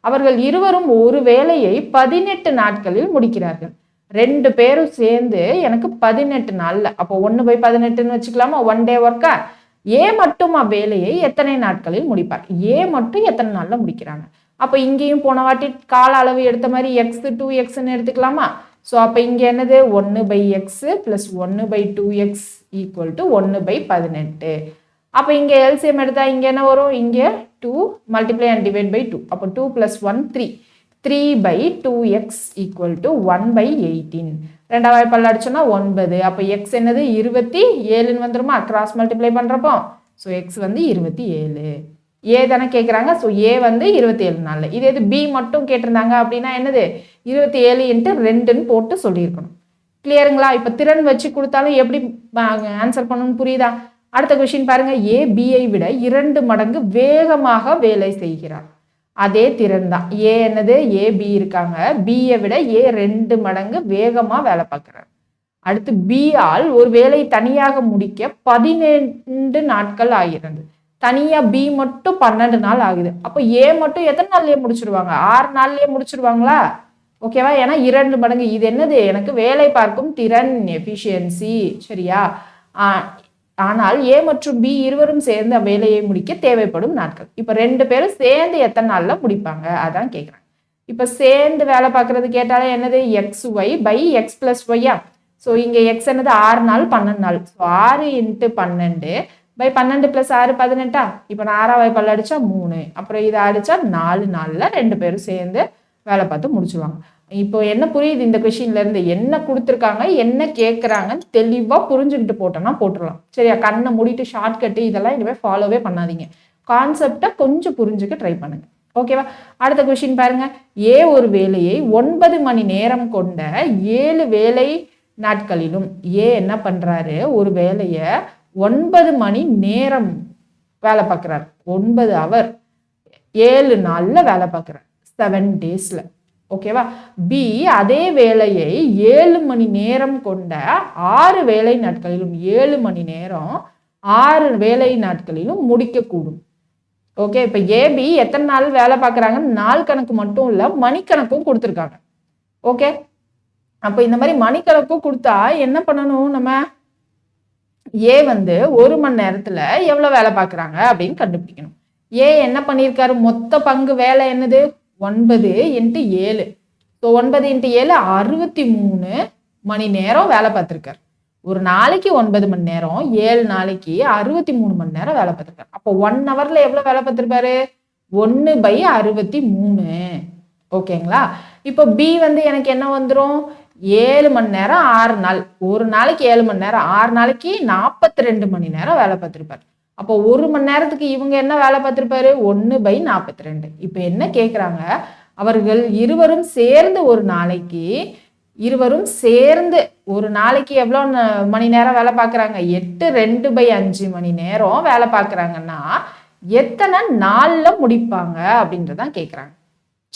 Speaker 1: அவர்கள் இருவரும் ஒரு வேலையை 18 நாட்களில் முடிக்கிறார்கள். 2 பேரும் சேர்ந்து எனக்கு 18 நாளில், அப்போ 1/18ன்னு வச்சுக்கலாமா, 1 டே ஒர்க்கா. ஏ மட்டும் அவ்வேலையை எத்தனை நாட்களில் முடிப்பார், ஏ மட்டும் எத்தனை நாளில் முடிக்கிறாங்க. அப்போ இங்கேயும் போன வாட்டி கால அளவு எடுத்த மாதிரி எக்ஸ் 2xன்னு எடுத்துக்கலாமா. ஸோ அப்போ இங்கே என்னது, 1/x + 1/2x ஈக்குவல் டு 1/18. அப்போ இங்கே எல்சிஎம் எடுத்தால் இங்கே என்ன வரும், இங்கே 2 மல்டிப்ளை அண்ட் டிவைட் பை 2. அப்போ 2 + 1 3, 3/2x ஈக்குவல் டு 1/18. 2ஆம் வாய்ப்பால் அடிச்சோன்னா 9. அப்போ எக்ஸ் என்னது, 27ன்னு வந்துருமா கிராஸ் மல்டிப்ளை பண்ணுறப்போ. ஸோ எக்ஸ் வந்து 27. ஏ தானே கேட்குறாங்க. ஸோ ஏ வந்து 27 நாளில். இது எது பி மட்டும் கேட்டிருந்தாங்க அப்படின்னா என்னது, 27 இன்ட்டு 2ன்னு போட்டு சொல்லியிருக்கணும். கிளியருங்களா? இப்போ திறன் வச்சு கொடுத்தாலும் எப்படி ஆன்சர் பண்ணணும்னு புரியுதா? அடுத்த கொஸ்டின் பாருங்க. ஏ பியை விட 2 மடங்கு வேகமாக வேலை செய்கிறார். அதே திறன் தான். ஏ என்னது? ஏ பி இருக்காங்க. பியை விட ஏ 2 மடங்கு வேகமா வேலை பார்க்கிறார். அடுத்து பி ஆல் ஒரு வேலை தனியாக முடிக்க 12 நாட்கள் ஆகிறது. தனியா பி மட்டும் 12 நாள் ஆகுது. அப்போ ஏ மட்டும் எத்தனை நாள்லயே முடிச்சிருவாங்க? 6 நாள்லயே முடிச்சிருவாங்களா? ஓகேவா? ஏன்னா 2 மடங்கு. இது என்னது? எனக்கு வேலை பார்க்கும் திறன், எஃபிஷியன்சி. சரியா? ஆனால் ஏ மற்றும் பி இருவரும் சேர்ந்து வேலையை முடிக்க தேவைப்படும் நாட்கள். இப்போ 2 பேரும் சேர்ந்து எத்தனை நாள்ல முடிப்பாங்க? அதான் கேட்குறாங்க. இப்போ சேர்ந்து வேலை பார்க்கறது கேட்டாலே என்னது? X Y by X plus ஒய்யா. ஸோ இங்கே எக்ஸ் என்னது? 6 நாள் 12 நாள். So 6 into 12 by 12 + 6 18. இப்போ நான் 6ஆம் வாய்ப்பால் அடித்தா 3, அப்புறம் இதை அடித்தா 4 நாளில் 2 பேரும் சேர்ந்து வேலை பார்த்து முடிச்சுடுவாங்க. இப்போ என்ன புரியுது இந்த கொஷின்ல இருந்து? என்ன கொடுத்துருக்காங்க, என்ன கேட்குறாங்கன்னு தெளிவாக புரிஞ்சுக்கிட்டு போட்டோம்னா போட்டுடலாம். சரியா? கண்ணை மூடிட்டு ஷார்ட்கட்டு இதெல்லாம் இனிமேல் ஃபாலோவே பண்ணாதீங்க. கான்செப்டை கொஞ்சம் புரிஞ்சுக்க ட்ரை பண்ணுங்க. ஓகேவா? அடுத்த கொஷின் பாருங்க. ஏ ஒரு வேலையை 9 மணி நேரம் கொண்ட 7 வேலை நாட்களிலும் ஏ என்ன பண்றாரு? ஒரு வேலையை 9 மணி நேரம் வேலை பார்க்குறாரு. 9 ஹவர் 7 நாள்ல வேலை பார்க்குறாரு, 7 டேஸ்ல. ஓகேவா? பி அதே வேலையை 7 மணி நேரம் கொண்ட 6 வேலை நாட்களிலும் 7 மணி நேரம் 6 வேலை நாட்களிலும் முடிக்கக்கூடும். ஓகே, இப்போ ஏபி எத்தனை நாள் வேலை பார்க்குறாங்கன்னு நாள் கணக்கு மட்டும் இல்லை, மணிக்கணக்கும் கொடுத்துருக்காங்க. ஓகே, அப்போ இந்த மாதிரி மணிக்கணக்கும் கொடுத்தா என்ன பண்ணணும்? நம்ம ஏ வந்து 1 மணி நேரத்தில் எவ்வளோ வேலை பார்க்குறாங்க அப்படின்னு கண்டுபிடிக்கணும். ஏ என்ன பண்ணியிருக்காரு? மொத்த பங்கு வேலை என்னது? 9 × 7. ஸோ 9 × 7 63 மணி நேரம் வேலை பார்த்துருக்காரு. ஒரு நாளைக்கு 9 மணி நேரம், 7 நாளைக்கு 63 மணி நேரம் வேலை பார்த்துருக்காரு. அப்போ 1 ஹவர்ல எவ்வளோ வேலை பார்த்துருப்பாரு? 1/63. ஓகேங்களா? இப்போ பி வந்து எனக்கு என்ன வந்துடும்? 7 மணி நேரம் 6 நாள், ஒரு நாளைக்கு 7 மணி நேரம், 6 நாளைக்கு 42 மணி நேரம் வேலை பார்த்துருப்பாரு. அப்போ 1 மணி நேரத்துக்கு இவங்க என்ன வேலை பார்த்துருப்பாரு? 1/42. இப்போ என்ன கேட்குறாங்க? அவர்கள் இருவரும் சேர்ந்து ஒரு நாளைக்கு எவ்வளோ மணி நேரம் வேலை பார்க்குறாங்க? 8 2/5 மணி நேரம் வேலை பார்க்குறாங்கன்னா எத்தனை நாளில் முடிப்பாங்க அப்படின்றதான் கேட்குறாங்க.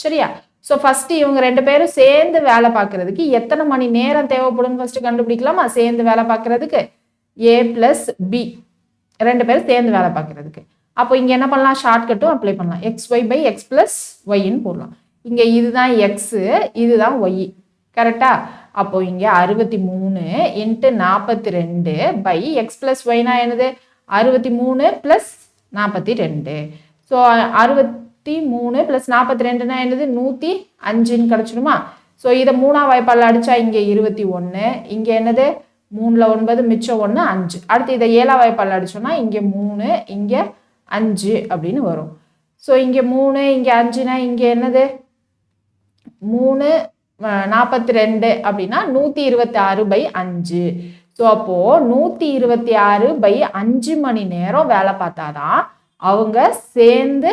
Speaker 1: சரியா? ஸோ ஃபர்ஸ்ட் இவங்க 2 பேரும் சேர்ந்து வேலை பார்க்கறதுக்கு எத்தனை மணி நேரம் தேவைப்படும் ஃபர்ஸ்ட் கண்டுபிடிக்கலாமா? சேர்ந்து வேலை பார்க்கறதுக்கு ஏ பிளஸ் பி 2 பேரும் சேர்ந்து வேலை பார்க்கறதுக்கு. அப்போ இங்கே என்ன பண்ணலாம்? ஷார்ட்கட்டும் அப்ளை பண்ணலாம். XY / X + Yன்னு போடலாம். இங்கே இதுதான் எக்ஸு, இதுதான் ஒய். கரெக்டா? அப்போ இங்கே 63 × 42 / X + Yனா என்னது? 63 + 42. ஸோ 63 + 42னா என்னது? 105ன்னு கிடச்சிடுமா? ஸோ இதை 3ஆம் வாய்ப்பால் அடித்தா இங்கே 21, இங்கே என்னது? 3ல் 9 மிச்சம் 1 5. அடுத்து இதை 7ஆம் வாய்ப்பால் அடிச்சோம்னா இங்கே 3 இங்கே 5 அப்படின்னு வரும். ஸோ இங்கே 3 இங்கே 5னா இங்கே என்னது? 3 42 அப்படின்னா 126/5. ஸோ அப்போ 126/5 மணி நேரம் வேலை பார்த்தாதான் அவங்க சேர்ந்து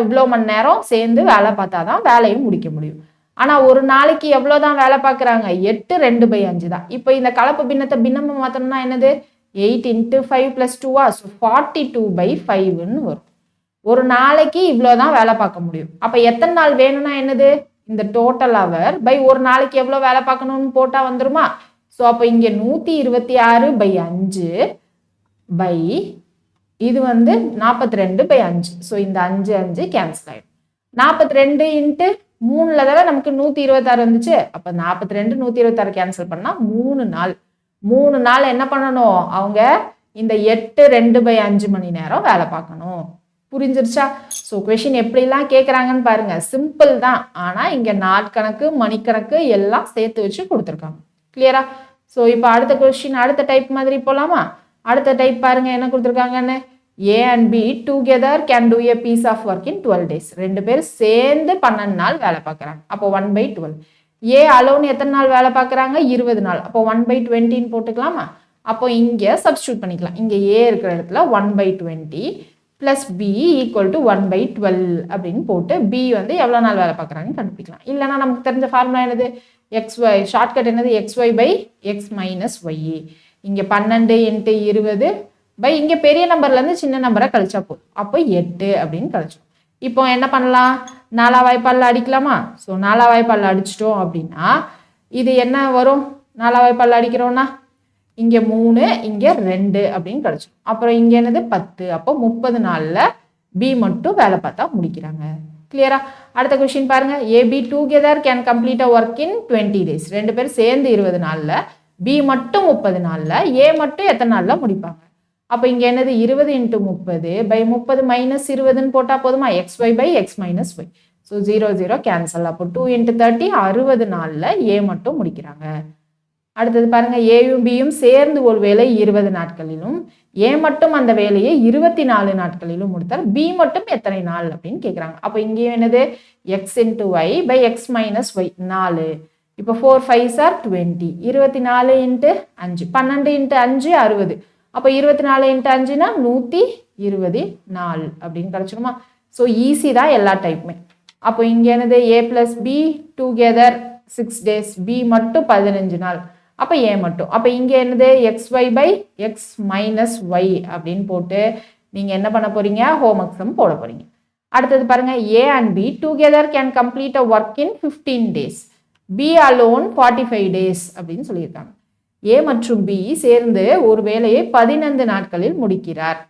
Speaker 1: இவ்வளோ மணி நேரம் சேர்ந்து வேலை பார்த்தாதான் வேலையும் முடிக்க முடியும். ஆனால் ஒரு நாளைக்கு எவ்வளோதான் வேலை பார்க்குறாங்க? 8 2/5 தான். இப்போ இந்த கலப்பு பின்னத்தை பின்னமாக மாற்றணும்னா என்னது? 8 × 5 + 2. ஸோ 42/5ன்னு வரும். ஒரு நாளைக்கு இவ்வளோதான் வேலை பார்க்க முடியும். அப்போ எத்தனை நாள் வேணும்னா என்னது? இந்த டோட்டல் ஹவர் பை ஒரு நாளைக்கு எவ்வளோ வேலை பார்க்கணும்னு போட்டால் வந்துருமா? ஸோ அப்போ இங்கே 126/5 பை இது வந்து 42/5. ஸோ இந்த 5 5 கேன்சல் ஆகிடும். 42 × 3ல் தானே நமக்கு 126 வந்துச்சு. அப்போ 42 126 கேன்சல் பண்ணால் 3 நாள். 3 நாள் என்ன பண்ணணும்? அவங்க இந்த 8 2/5 மணி நேரம் வேலை பார்க்கணும். புரிஞ்சிருச்சா? ஸோ கொஷின் எப்படிலாம் கேட்குறாங்கன்னு பாருங்க. சிம்பிள் தான், ஆனால் இங்கே நாட்கணக்கு மணிக்கணக்கு எல்லாம் சேர்த்து வச்சு கொடுத்துருக்காங்க. கிளியரா? ஸோ இப்போ அடுத்த கொஷின் அடுத்த டைப் மாதிரி போகலாமா? அடுத்த டைப் பாருங்க என்ன கொடுத்துருக்காங்கன்னு. A and B together can do a piece of work in 12 days. 2 பேரும் சேர்ந்து 12 நாள் வேலை பார்க்குறாங்க. அப்போ 1/12. A alone எத்தனை நாள் வேலை பார்க்குறாங்க? 20 நாள். அப்போ 1/20ன்னு போட்டுக்கலாமா? அப்போ இங்கே சப்ஸ்டியூட் பண்ணிக்கலாம். இங்கே A இருக்கிற இடத்துல 1/20 ப்ளஸ் பி ஈக்குவல் டு 1/12 அப்படின்னு போட்டு பி வந்து எவ்வளோ நாள் வேலை பார்க்குறாங்கன்னு கண்டுபிடிக்கலாம். இல்லைனா நமக்கு தெரிஞ்ச ஃபார்முலா என்னது, XY ஷார்ட்கட் என்னது, XY by X minus Y. இங்கே 12 × 20 பை இங்கே பெரிய நம்பர்லேருந்து சின்ன நம்பரை கழிச்சா போதும். அப்போ 8 அப்படின்னு கழிச்சோம். இப்போ என்ன பண்ணலாம், 4 வாய்ப்பாலில் அடிக்கலாமா? ஸோ 4 வாய்ப்பாலில் அடிச்சிட்டோம் அப்படின்னா இது என்ன வரும், 4 வாய்ப்பாலில் அடிக்கிறோன்னா இங்கே 3 இங்கே 2 அப்படின்னு கிடச்சிடும். அப்புறம் இங்கே என்னது 10. அப்போ 30 நாளில் பி மட்டும் வேலை பார்த்தா முடிக்கிறாங்க. கிளியரா? அடுத்த கொஸ்டின் பாருங்க. AB together can complete a work in 20 days. 2 பேர் சேர்ந்து 20 நாளில், பி மட்டும் 30 நாளில், ஏ மட்டும் எத்தனை நாளில் முடிப்பாங்க? அப்போ இங்கே என்னது 20 × 30 பை 30 மைனஸ் 20ன்னு போட்டால் போதுமா, XY by X minus Y. So 0 0 cancel. அப்போ 2 × 30 60 நாளில் ஏ மட்டும் முடிக்கிறாங்க. அடுத்தது பாருங்க, ஏயும் பியும் சேர்ந்து ஒரு வேலை 20 நாட்களிலும், ஏ மட்டும் அந்த வேலையை 24 நாட்களிலும் முடித்தால் பி மட்டும் எத்தனை நாள் அப்படின்னு கேட்குறாங்க. அப்போ இங்கேயும் என்னது X × Y by X minus Y 4. இப்போ 4 5s are 20. 24 × 5 12 × 5 60. அப்போ 24 × 5னா 124 அப்படின்னு கிடச்சிருமா? ஸோ ஈஸி தான் எல்லா டைப்புமே. அப்போ இங்கே என்னது A plus B together 6 days, B மட்டும் 15 நாள், அப்போ ஏ மட்டும். அப்போ இங்கே என்னது XY by X minus Y அப்படின்னு போட்டு நீங்கள் என்ன பண்ண போகிறீங்க, ஹோம்ஒர்க் சம் போட போகிறீங்க. அடுத்தது பாருங்கள், A and B together can complete a work in 15 days, B alone 45 days அப்படின்னு சொல்லியிருக்காங்க. ஏ மற்றும் பி சேர்ந்து ஒரு வேலையை 15 நாட்களில் முடிக்கிறார்.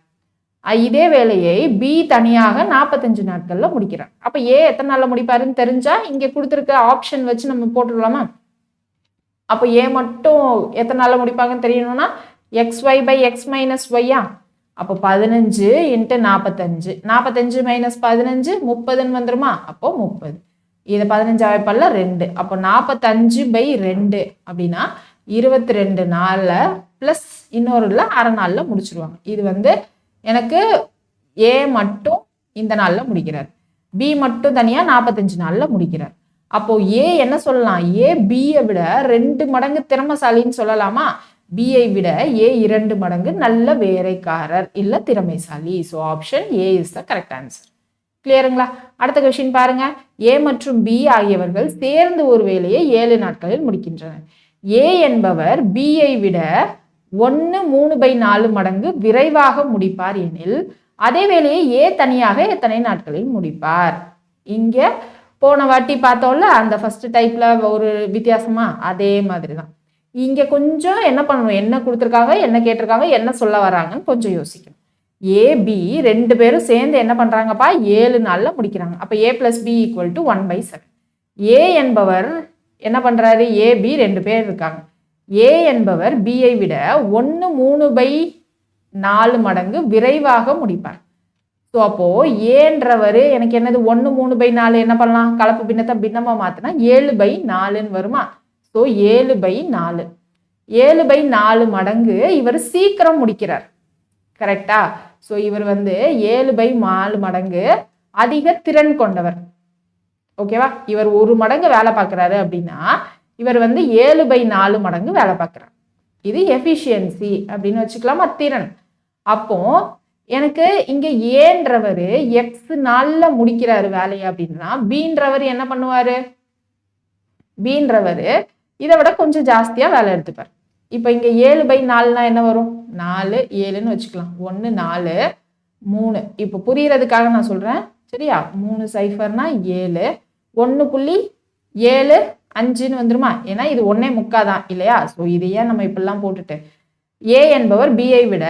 Speaker 1: இதே வேலையை பி தனியாக 45 நாட்களில் முடிக்கிறார். அப்போ ஏ எத்தனை நாளில் முடிப்பாருன்னு தெரிஞ்சா இங்கே கொடுத்துருக்க ஆப்ஷன் வச்சு நம்ம போட்டுடலாமா? அப்போ ஏ மட்டும் எத்தனை நாளில் முடிப்பாங்கன்னு தெரியணும்னா XY பை எக்ஸ் மைனஸ் ஒய்யா. அப்போ 15 × 45, 45 மைனஸ் 15 30ன்னு வந்துருமா? அப்போ 30. இது 15 வாய்ப்பாலில் 2. அப்போ 45/2 அப்படின்னா 22 நாளில் ப்ளஸ் இன்னொருல அரை நாளில் முடிச்சிருவாங்க. இது வந்து எனக்கு ஏ மட்டும் இந்த நாளில் முடிக்கிறார், பி மட்டும் தனியாக 45 நாளில் முடிக்கிறார். அப்போ ஏ என்ன சொல்லலாம், ஏ பியை விட 2 மடங்கு திறமைசாலின்னு சொல்லலாமா? பிஐ விட ஏ 2 மடங்கு நல்ல வேலைக்காரர் இல்லை திறமைசாலி. So option A is the correct answer. கிளியருங்களா? அடுத்த கொஸ்டின் பாருங்க. ஏ மற்றும் பி ஆகியவர்கள் சேர்ந்து ஒரு வேலையை 7 நாட்களில் முடிக்கின்றனர். ஏ என்பவர் பிஐ விட 1/3/4 மடங்கு விரைவாக முடிப்பார் எனில் அதே வேலையை ஏ தனியாக எத்தனை நாட்களில் முடிப்பார்? இங்க போன வாட்டி பார்த்தோம்ல அந்த ஃபர்ஸ்ட் டைப்ல ஒரு வித்தியாசமா, அதே மாதிரி தான் இங்க கொஞ்சம் என்ன பண்ணணும், என்ன கொடுத்துருக்காங்க, என்ன கேட்டிருக்காங்க, என்ன சொல்ல வராங்கன்னு கொஞ்சம் யோசிக்கணும். ஏபி 2 பேரும் சேர்ந்து என்ன பண்றாங்கப்பா, 7 நாள்ல முடிக்கிறாங்க. அப்ப ஏ ப்ளஸ் பி ஈக்குவல் டு 1/7. ஏ என்பவர் என்ன பண்றாரு, ஏபி 2 பேர் இருக்காங்க. ஏ என்பவர் பிஐ விட 1/3/4 மடங்கு விரைவாக முடிப்பார். ஸோ அப்போ ஏன்றவர் எனக்கு என்னது 1/3/4 என்ன பண்ணலாம், கலப்பு பின்னத்தை பின்னமா மாத்தினா 7/4ன்னு வருமா? ஸோ 7/4, 7/4 மடங்கு இவர் சீக்கிரம் முடிக்கிறார். கரெக்டா? ஸோ இவர் வந்து 7/4 மடங்கு அதிக திறன் கொண்டவர். ஓகேவா? இவர் 1 மடங்கு வேலை பார்க்குறாரு அப்படின்னா இவர் வந்து 7/4 மடங்கு வேலை பார்க்குறார். இது எஃபிஷியன்சி அப்படின்னு வச்சுக்கலாமா, திறன். அப்போ எனக்கு இங்க ஏன்றவர் எக்ஸ் நாளில் முடிக்கிறாரு வேலையை அப்படின்னா பீன்றவர் என்ன பண்ணுவாரு, பீன்றவர் இதை விட கொஞ்சம் ஜாஸ்தியா வேலை எடுத்துப்பார். இப்போ இங்க 7/4னா என்ன வரும், 4 7ன்னு வச்சுக்கலாம். 1 4 3. இப்போ புரியறதுக்காக நான் சொல்றேன், சரியா? 3 0னா 7, 1.75ன்னு வந்துருமா? ஏன்னா இது 1.75 தான் இல்லையா? ஸோ இதையே நம்ம இப்படிலாம் போட்டுட்டு ஏ என்பவர் பிஐ விட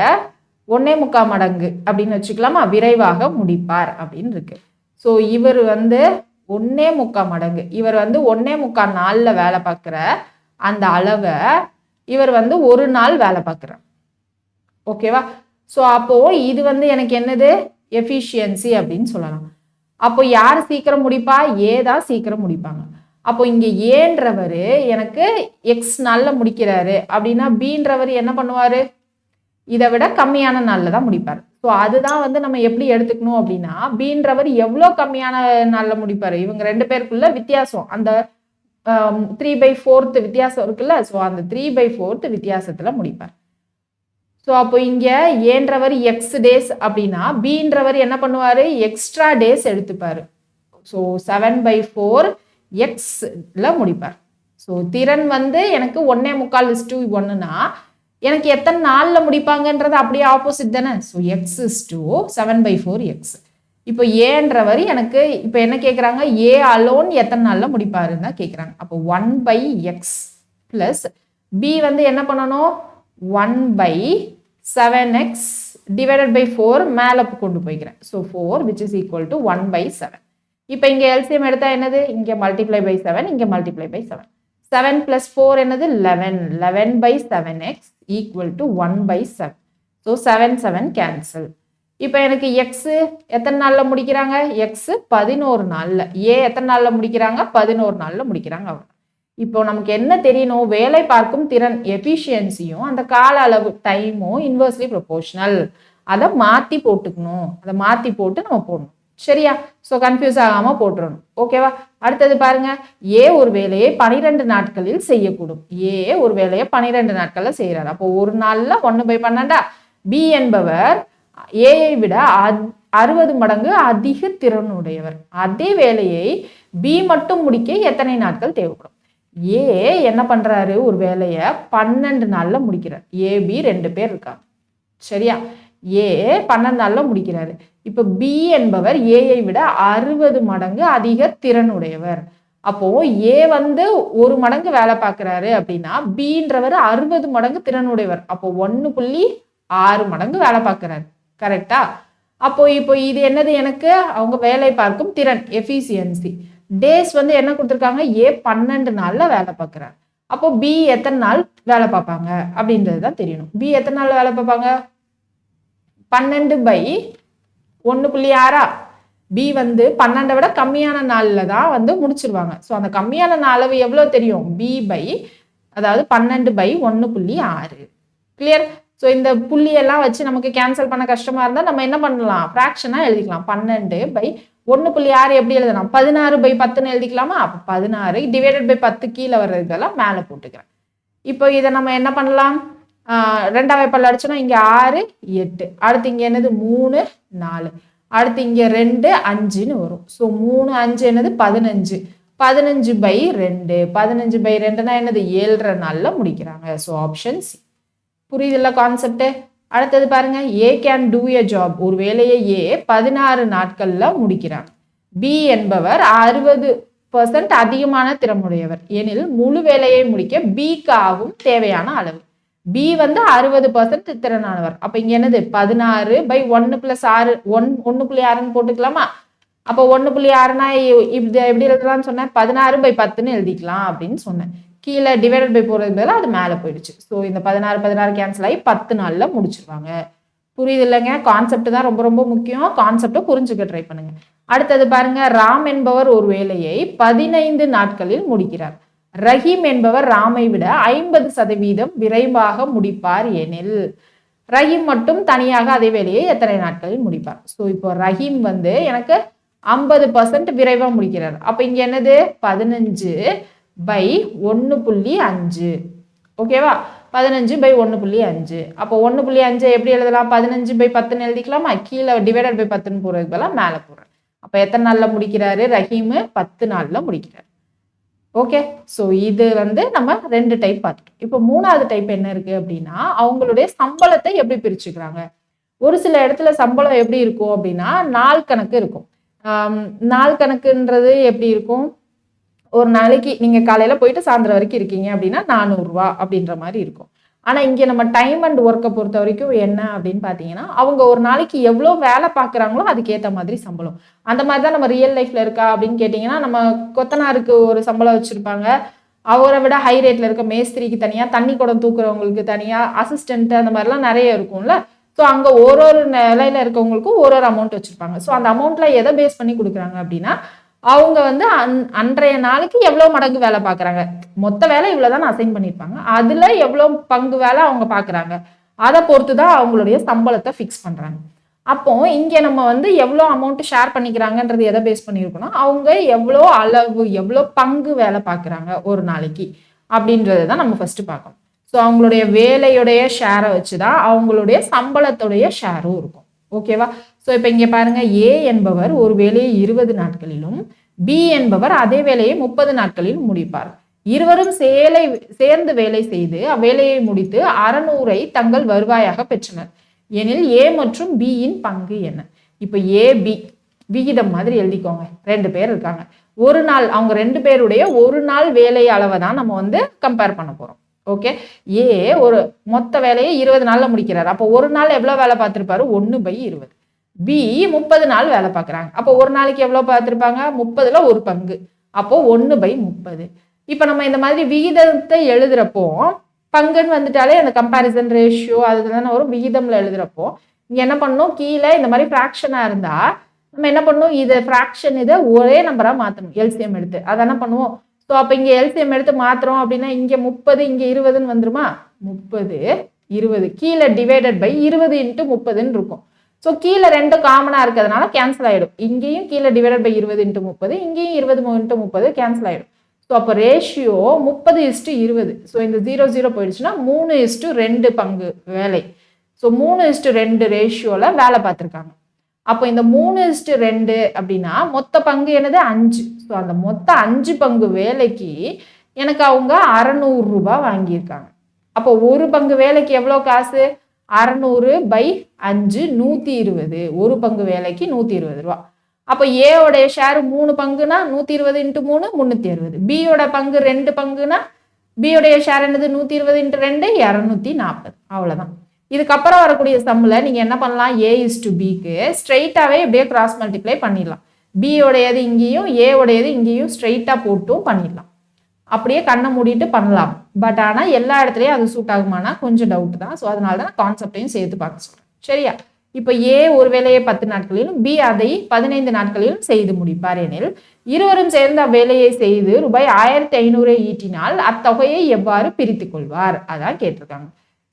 Speaker 1: 1.75 மடங்கு அப்படின்னு வச்சுக்கலாமா, விரைவாக முடிப்பார் அப்படின்னு இருக்கு. ஸோ இவர் வந்து 1.75 மடங்கு, இவர் வந்து 1.75 நாளில் வேலை பார்க்குற அந்த அளவை இவர் வந்து 1 நாள் வேலை பார்க்குறார். ஓகேவா? ஸோ அப்போ இது வந்து எனக்கு என்னது, எஃபிஷியன்சி அப்படின்னு சொல்லலாம். அப்போ யார் சீக்கிரம் முடிப்பா, ஏ தான் சீக்கிரம் முடிப்பாங்க. அப்போ இங்க ஏன்றவர் எனக்கு எக்ஸ் நாளில் முடிக்கிறாரு அப்படின்னா பீன்றவர் என்ன பண்ணுவாரு, இதை விட கம்மியான நாளில் தான் முடிப்பார். ஸோ அதுதான் வந்து நம்ம எப்படி எடுத்துக்கணும் அப்படின்னா பீன்றவர் எவ்வளோ கம்மியான நாளில் முடிப்பார், இவங்க 2 பேருக்குள்ள வித்தியாசம் அந்த 3/4 வித்தியாசம் இருக்குல்ல. ஸோ அந்த 3/4 வித்தியாசத்துல முடிப்பார். ஸோ அப்போ இங்கே ஏன்றவர் எக்ஸ் டேஸ் அப்படின்னா பீன்றவர் என்ன பண்ணுவார், எக்ஸ்ட்ரா டேஸ் எடுத்துப்பார். ஸோ 7/4 எக்ஸில் முடிப்பார். ஸோ திறன் வந்து எனக்கு 1.25:1னா எனக்கு எத்தனை நாளில் முடிப்பாங்கன்றது அப்படியே ஆப்போசிட் தானே. So X is to 7/4 X. இப்போ ஏன்றவர் எனக்கு இப்போ என்ன கேட்குறாங்க, ஏ அலோன் எத்தனை நாளில் முடிப்பாருன்னு தான் கேட்குறாங்க. அப்போ 1/x ப்ளஸ் பி வந்து என்ன பண்ணணும், 1/7x டிவைடட் பை 4 மேலே கொண்டு போய்க்கிறேன். So 4 which is equal to 1/7. இப்போ இங்கே எல்சிஎம் எடுத்தால் என்னது, இங்கே மல்டிப்ளை பை 7, இங்கே மல்டிப்ளை பை 7. 7 + 4 என்னது 11. 11/7x equal to 1/7. So 7 cancel. இப்போ எனக்கு எக்ஸு எத்தனை நாளில் முடிக்கிறாங்க, எக்ஸு 11 நாளில், ஏ எத்தனை நாளில் முடிக்கிறாங்க, 11 நாளில் முடிக்கிறாங்க. அவ்வளோ. இப்போ நமக்கு என்ன தெரியணும், வேலை பார்க்கும் திறன் எஃபிஷியன்சியும் அந்த கால அளவு டைமும் இன்வெர்ஸ்லி ப்ரொபோர்ஷனல். அதை மாற்றி போட்டுக்கணும், அதை மாற்றி போட்டு நம்ம போடணும். சரியா? ஸோ கன்ஃபியூஸ் ஆகாமல் போட்டுறணும். ஓகேவா? அடுத்தது பாருங்க, ஏ ஒரு வேலையை 12 நாட்களில் செய்யக்கூடும். ஏ ஒரு வேலையை 12 நாட்களில் செய்கிறார். அப்போ ஒரு நாளில் 1/12. பி என்பவர் ஏயை விட 60 மடங்கு அதிக திறனுடையவர். அதே வேலையை பி மட்டும் முடிக்க எத்தனை நாட்கள் தேவைப்படும்? ஏ என்ன பண்றாரு, ஒரு வேலையை 12 நாள்ல முடிக்கிறார். ஏபி 2 பேர் இருக்காங்க. சரியா? ஏ 12 நாள்ல முடிக்கிறாரு. இப்ப பி என்பவர் ஏயை விட 60 மடங்கு அதிக திறனுடையவர். அப்போ ஏ வந்து 1 மடங்கு வேலை பார்க்கிறாரு அப்படின்னா பின்றவர் 60 மடங்கு திறனுடையவர். அப்போ 1.6 மடங்கு வேலை பார்க்கிறாரு. கரெக்டா? அப்போ இப்போ இது என்னது, எனக்கு அவங்க வேலை பார்க்கும் திறன் எஃபிசியன்சி. டேஸ் வந்து என்ன கொடுத்துருக்காங்க, ஏ 12 நாள்ல வேலை பார்க்குறாரு. அப்போ பி எத்தனை நாள் வேலை பார்ப்பாங்க அப்படின்றது தான் தெரியணும். பி எத்தனை நாள் வேலை பார்ப்பாங்க, 12/1.6. பி வந்து 12 விட கம்மியான நாளில் தான் வந்து முடிச்சிருவாங்க. ஸோ அந்த கம்மியான அளவு எவ்வளோ தெரியும், பி பை, அதாவது 12/1.6. கிளியர்? ஸோ இந்த புள்ளியெல்லாம் வச்சு நமக்கு கேன்சல் பண்ண கஷ்டமா இருந்தால் நம்ம என்ன பண்ணலாம், ஃப்ராக்ஷனாக எழுதிக்கலாம். 12/1.6 எப்படி எழுதலாம், 16/10 எழுதிக்கலாமா? அப்போ 16 டிவைடட் பை 10 கீழே வர்றதுக்கெல்லாம் மேலே போட்டுக்கிறேன். இப்போ இதை நம்ம என்ன பண்ணலாம், 2ஆம் வாய்ப்பால் அடிச்சோன்னா இங்கே 6 8, அடுத்து இங்கே என்னது 3 4, அடுத்து இங்கே 2 5ன்னு வரும். ஸோ 3 5 என்னது 15. 15/2, 15/2னா என்னது 7.5 நாளில் முடிக்கிறாங்க. So option C. புரியுதுல்ல கான்செப்ட்? அடுத்தது பாருங்க, A can do a job. ஒரு வேலையை ஏ 16 நாட்கள்ல முடிக்கிறாங்க. பி என்பவர் 60% அதிகமான திறமுடையவர் எனில் முழு வேலையை முடிக்க பிக்கு ஆகும் தேவையான அளவு. பி வந்து 60% திறனானவர். அப்ப இங்க என்னது 16/1 + 6, 1.6ன்னு போட்டுக்கலாமா? அப்போ 1.6னா இப்படி எப்படி எழுதலாம்னு சொன்னேன், 16/10ன்னு எழுதிக்கலாம் அப்படின்னு சொன்னேன். கீழே டிவைடட் பை போகிறது பதிலாக அது மேலே போயிடுச்சு. ஸோ இந்த 16 கேன்சல் ஆகி 10 நாளில் முடிச்சிருவாங்க. புரியுது இல்லைங்க? கான்செப்ட் தான் ரொம்ப ரொம்ப முக்கியம். கான்செப்டை புரிஞ்சுக்க ட்ரை பண்ணுங்க. அடுத்தது பாருங்க, ராம் என்பவர் ஒரு வேலையை 15 நாட்களில் முடிக்கிறார். ரஹீம் என்பவர் ராமை விட 50% விரைவாக முடிப்பார் எனில் ரஹீம் மட்டும் தனியாக அதே வேலையை எத்தனை நாட்களில் முடிப்பார்? ஸோ இப்போ ரஹீம் வந்து எனக்கு 50% விரைவாக முடிக்கிறார். அப்போ இங்கே என்னது 15/1.5. ஓகேவா? 15/1.5. அப்போ 1.5 எப்படி எழுதலாம், 15/10ன்னு எழுதிக்கலாமா? கீழே டிவைடட் பை 10ன்னு போகிறதுக்கு பதிலாக மேலே போடுறேன். அப்போ எத்தனை நாளில் முடிக்கிறாரு ரஹீம்? 10 நாளில் முடிக்கிறார். ஓகே. ஸோ இது வந்து நம்ம 2 டைப் பார்த்துட்டோம். இப்போ 3வது டைப் என்ன இருக்கு அப்படின்னா, அவங்களுடைய சம்பளத்தை எப்படி பிரிச்சுக்கிறாங்க. ஒரு சில இடத்துல சம்பளம் எப்படி இருக்கும் அப்படின்னா நாள் கணக்கு இருக்கும். நாள் கணக்குன்றது எப்படி இருக்கும், ஒரு நாளைக்கு நீங்க காலையில போயிட்டு சாயந்தரம் வரைக்கும் இருக்கீங்க அப்படின்னா 400 ரூபா அப்படின்ற மாதிரி இருக்கும். ஆனா இங்க நம்ம டைம் அண்ட் ஒர்க்கை பொறுத்த வரைக்கும் என்ன அப்படின்னு பாத்தீங்கன்னா, அவங்க ஒரு நாளைக்கு எவ்வளவு வேலை பார்க்குறாங்களோ அதுக்கேற்ற மாதிரி சம்பளம். அந்த மாதிரி தான் நம்ம ரியல் லைஃப்ல இருக்கா அப்படின்னு கேட்டீங்கன்னா, நம்ம கொத்தனாருக்கு ஒரு சம்பளம் வச்சிருப்பாங்க, அவரை விட ஹை ரேட்ல இருக்க மேஸ்திரிக்கு தனியா, தண்ணி குடம் தூக்குறவங்களுக்கு தனியா, அசிஸ்டன்ட் அந்த மாதிரிலாம் நிறைய இருக்கும்ல. ஸோ அங்கே ஒரு நிலையில இருக்கவங்களுக்கும் ஒரு அமௌண்ட் வச்சிருப்பாங்க. ஸோ அந்த அமௌண்ட்ல எதை பேஸ் பண்ணி கொடுக்குறாங்க அப்படின்னா, அவங்க வந்து அன்றைய நாளைக்கு எவ்வளவு மடங்கு வேலை பார்க்குறாங்க, மொத்த வேலை இவ்வளவுதான் அசைன் பண்ணியிருப்பாங்க, அதுல எவ்வளவு பங்கு வேலை அவங்க பார்க்குறாங்க, அதை பொறுத்து தான் அவங்களுடைய சம்பளத்தை ஃபிக்ஸ் பண்றாங்க. அப்போ இங்க நம்ம வந்து எவ்வளோ அமௌண்ட் ஷேர் பண்ணிக்கிறாங்கன்றது எதை பேஸ் பண்ணியிருக்கணும், அவங்க எவ்வளோ அளவு எவ்வளோ பங்கு வேலை பார்க்குறாங்க ஒரு நாளைக்கு அப்படின்றது தான் நம்ம ஃபர்ஸ்ட் பார்க்கணும். ஸோ அவங்களுடைய வேலையுடைய ஷேரை வச்சு தான் அவங்களுடைய சம்பளத்துடைய ஷேரும் இருக்கும். ஓகேவா? ஸோ இப்போ இங்கே பாருங்க, ஏ என்பவர் ஒரு வேலையை 20 நாட்களிலும் பி என்பவர் அதே வேலையை 30 நாட்களிலும் முடிப்பார். இருவரும் சேர்ந்து வேலை செய்து அவ்வேலையை முடித்து 600 தங்கள் வருவாயாக பெற்றனர் எனில் ஏ மற்றும் பியின் பங்கு என்ன? இப்போ ஏ பி விகிதம் மாதிரி எழுதிக்கோங்க. 2 பேர் இருக்காங்க. ஒரு நாள் அவங்க 2 பேருடைய ஒரு நாள் வேலை அளவை தான் நம்ம வந்து கம்பேர் பண்ண போறோம். ஓகே, ஏ ஒரு மொத்த வேலையை 20 நாள்ல முடிக்கிறார். அப்போ ஒரு நாள் எவ்வளவு வேலை பார்த்திருப்பாரு? 1/20. பி 30 நாள் வேலை பார்க்குறாங்க. அப்போ ஒரு நாளைக்கு எவ்வளவு பார்த்திருப்பாங்க? 30ல ஒரு பங்கு. அப்போ 1/30. இப்போ நம்ம இந்த மாதிரி விகிதத்தை எழுதுறப்போ பங்குன்னு வந்துட்டாலே அந்த கம்பேரிசன் ரேஷியோ அதுதானே வரும். விகிதம்ல எழுதுறப்போ இங்க என்ன பண்ணணும்? கீழே இந்த மாதிரி ஃப்ராக்ஷனா இருந்தா நம்ம என்ன பண்ணணும்? இதை ஃப்ராக்ஷன் இதை ஒரே நம்பரா மாற்றணும். எல்சிஎம் எடுத்து அதை என்ன பண்ணுவோம்? ஸோ அப்போ இங்கே எல்சிஎம் எடுத்து மாத்திரம் அப்படின்னா இங்கே 30 இங்கே 20ன்னு வந்துருமா? 30 20 கீழே டிவைடட் பை 20 × 30ன்னு இருக்கும். ஸோ கீழே 2 காமனாக இருக்கிறதுனால கேன்சல் ஆகிடும். இங்கேயும் கீழே டிவைடட் பை 20 × 30, இங்கேயும் 20 × 30 கேன்சல் ஆகிடும். ஸோ அப்போ ரேஷியோ 30:20. ஸோ இந்த 0 போயிடுச்சுன்னா 3:2 பங்கு வேலை. ஸோ 3:2 ரேஷியோவில் வேலை பார்த்துருக்காங்க. அப்போ இந்த 3:2 அப்படின்னா மொத்த பங்கு என்னது? 5. ஸோ அந்த மொத்த 5 பங்கு வேலைக்கு எனக்கு அவங்க 600 ரூபாய் வாங்கியிருக்காங்க. அப்போ ஒரு பங்கு வேலைக்கு எவ்வளோ காசு? 600/5 120. ஒரு பங்கு வேலைக்கு 120 ரூபா. அப்போ ஏவோடைய ஷேர் 3 பங்குனா 120 × 3 360. பியோட பங்கு 2 பங்குனா பியோடைய ஷேர் என்னது? 120 × 2 240. அவ்வளோதான். இதுக்கப்புறம் வரக்கூடிய சம்மில் நீங்கள் என்ன பண்ணலாம்? A/Bக்கு ஸ்ட்ரெயிட்டாகவே எப்படியே கிராஸ் மல்டிப்ளை பண்ணிடலாம். பியோடையது இங்கேயும் ஏவுடையது இங்கேயும் ஸ்ட்ரெயிட்டாக போட்டும் பண்ணிடலாம். அப்படியே கண்ணை மூடிட்டு பண்ணலாம். பட் ஆனால் எல்லா இடத்துலையும் அது சூட் ஆகுமானா கொஞ்சம் டவுட் தான். ஸோ அதனால தான் கான்செப்டையும் சேர்த்து பார்க்க சொல்கிறேன். சரியா? இப்போ ஏ ஒரு வேலையை 10 நாட்களிலும் பி அதை 15 நாட்களிலும் செய்து முடிப்பார் எனில் இருவரும் சேர்ந்து அவ்வேலையை செய்து ரூபாய் 1500 ஈட்டினால் அத்தொகையை எவ்வாறு பிரித்து கொள்வார்? அதான் கேட்டிருக்காங்க.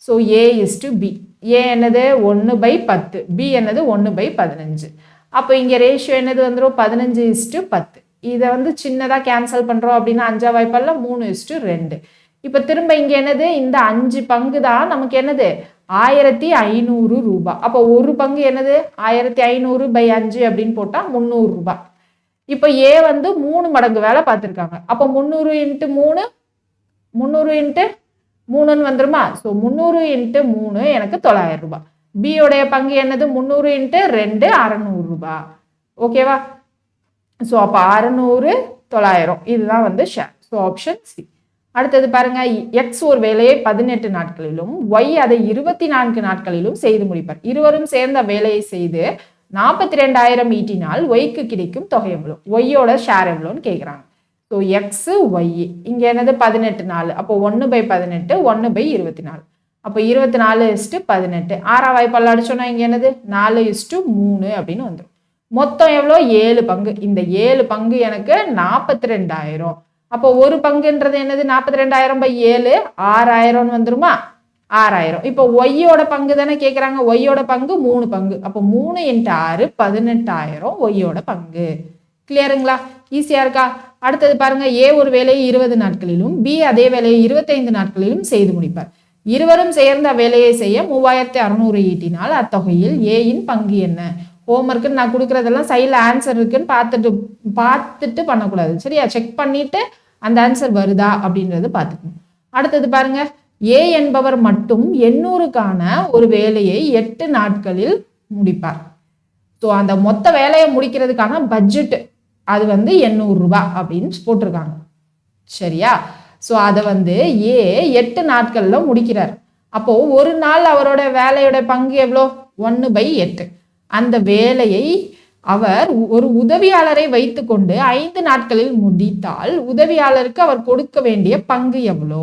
Speaker 1: So A/B. ஏ என்னது? 1/10. பி என்னது? 1/15. அப்போ இங்கே ரேஷியோ என்னது வந்துடும்? 15:10. இதை வந்து சின்னதாக கேன்சல் பண்ணுறோம் அப்படின்னா 5 வாய்ப்பால 3:2. இப்போ திரும்ப இங்கே என்னது? இந்த 5 பங்கு தான் நமக்கு என்னது? 1500 ரூபாய். அப்போ ஒரு பங்கு என்னது? 1500/5 அப்படின்னு போட்டால் 300 ரூபாய். இப்போ ஏ வந்து 3 மடங்கு வேலை பார்த்துருக்காங்க. அப்போ 300 × 3 300 × 3ன்னு வந்துருமா? ஸோ 300 × 3 எனக்கு 900 ரூபாய். பியோடைய பங்கு என்னது? 300 × 2 600 ரூபாய். ஓகேவா? ஸோ அப்போ 600 900 இதுதான் வந்து ஷேர். So option C. அடுத்தது பாருங்க, எக்ஸ் ஒரு வேலையை 18 நாட்களிலும் ஒய் அதை 24 நாட்களிலும் செய்து முடிப்பார். இருவரும் சேர்ந்த வேலையை செய்து 42,000 ஈட்டினால் ஒய்க்கு கிடைக்கும் தொகை எவ்வளோ? ஒய்யோட ஷேர் எவ்வளோன்னு கேட்குறாங்க. ஸோ எக்ஸ் ஒய் இங்கே என்னது? 18 நாள். அப்போ 1/18 1/24. அப்போ 24:18. 6 வாய்ப்பால் அடிச்சோன்னா இங்கே என்னது? 4:3 அப்படின்னு வந்துடும். மொத்தம் எவ்வளோ? 7 பங்கு. இந்த 7 பங்கு எனக்கு 42,000. அப்போ ஒரு பங்குன்றது என்னது? 42,000/7 6000 வந்துருமா? 6000. இப்போ ஒய்யோட பங்கு தானே கேட்குறாங்க. ஒய்யோட பங்கு 3 பங்கு. அப்போ 3 × 6 18,000 ஒய்யோட பங்கு. கிளியருங்களா? ஈஸியா இருக்கா? அடுத்தது பாருங்க, ஏ ஒரு வேலையை 20 நாட்களிலும் பி அதே வேலையை 25 நாட்களிலும் செய்து முடிப்பார். இருவரும் சேர்ந்த வேலையை செய்ய 3600 ஈட்டினால் அத்தொகையில் ஏயின் பங்கு என்ன? ஹோம்ஒர்க்குன்னு நான் கொடுக்குறதெல்லாம் சைடில் ஆன்சர் இருக்குன்னு பார்த்துட்டு பண்ணக்கூடாது. சரியா? செக் பண்ணிட்டு அந்த ஆன்சர் வருதா அப்படின்றது பார்த்துக்கணும். அடுத்தது பாருங்க, ஏ என்பவர் மட்டும் 800க்கான ஒரு வேலையை 8 நாட்களில் முடிப்பார். ஸோ அந்த மொத்த வேலையை முடிக்கிறதுக்கான பட்ஜெட் அது வந்து 800 ரூபாய் அப்படின்னு போட்டிருக்காங்க. சரியா? ஸோ அதை வந்து ஏ 8 நாட்களில் முடிக்கிறார். அப்போ ஒரு நாள் அவரோட வேலையோட பங்கு எவ்வளோ? 1/8. அந்த வேலையை அவர் ஒரு உதவியாளரை வைத்துக்கொண்டு 5 நாட்களில் முடித்தால் உதவியாளருக்கு அவர் கொடுக்க வேண்டிய பங்கு எவ்வளோ?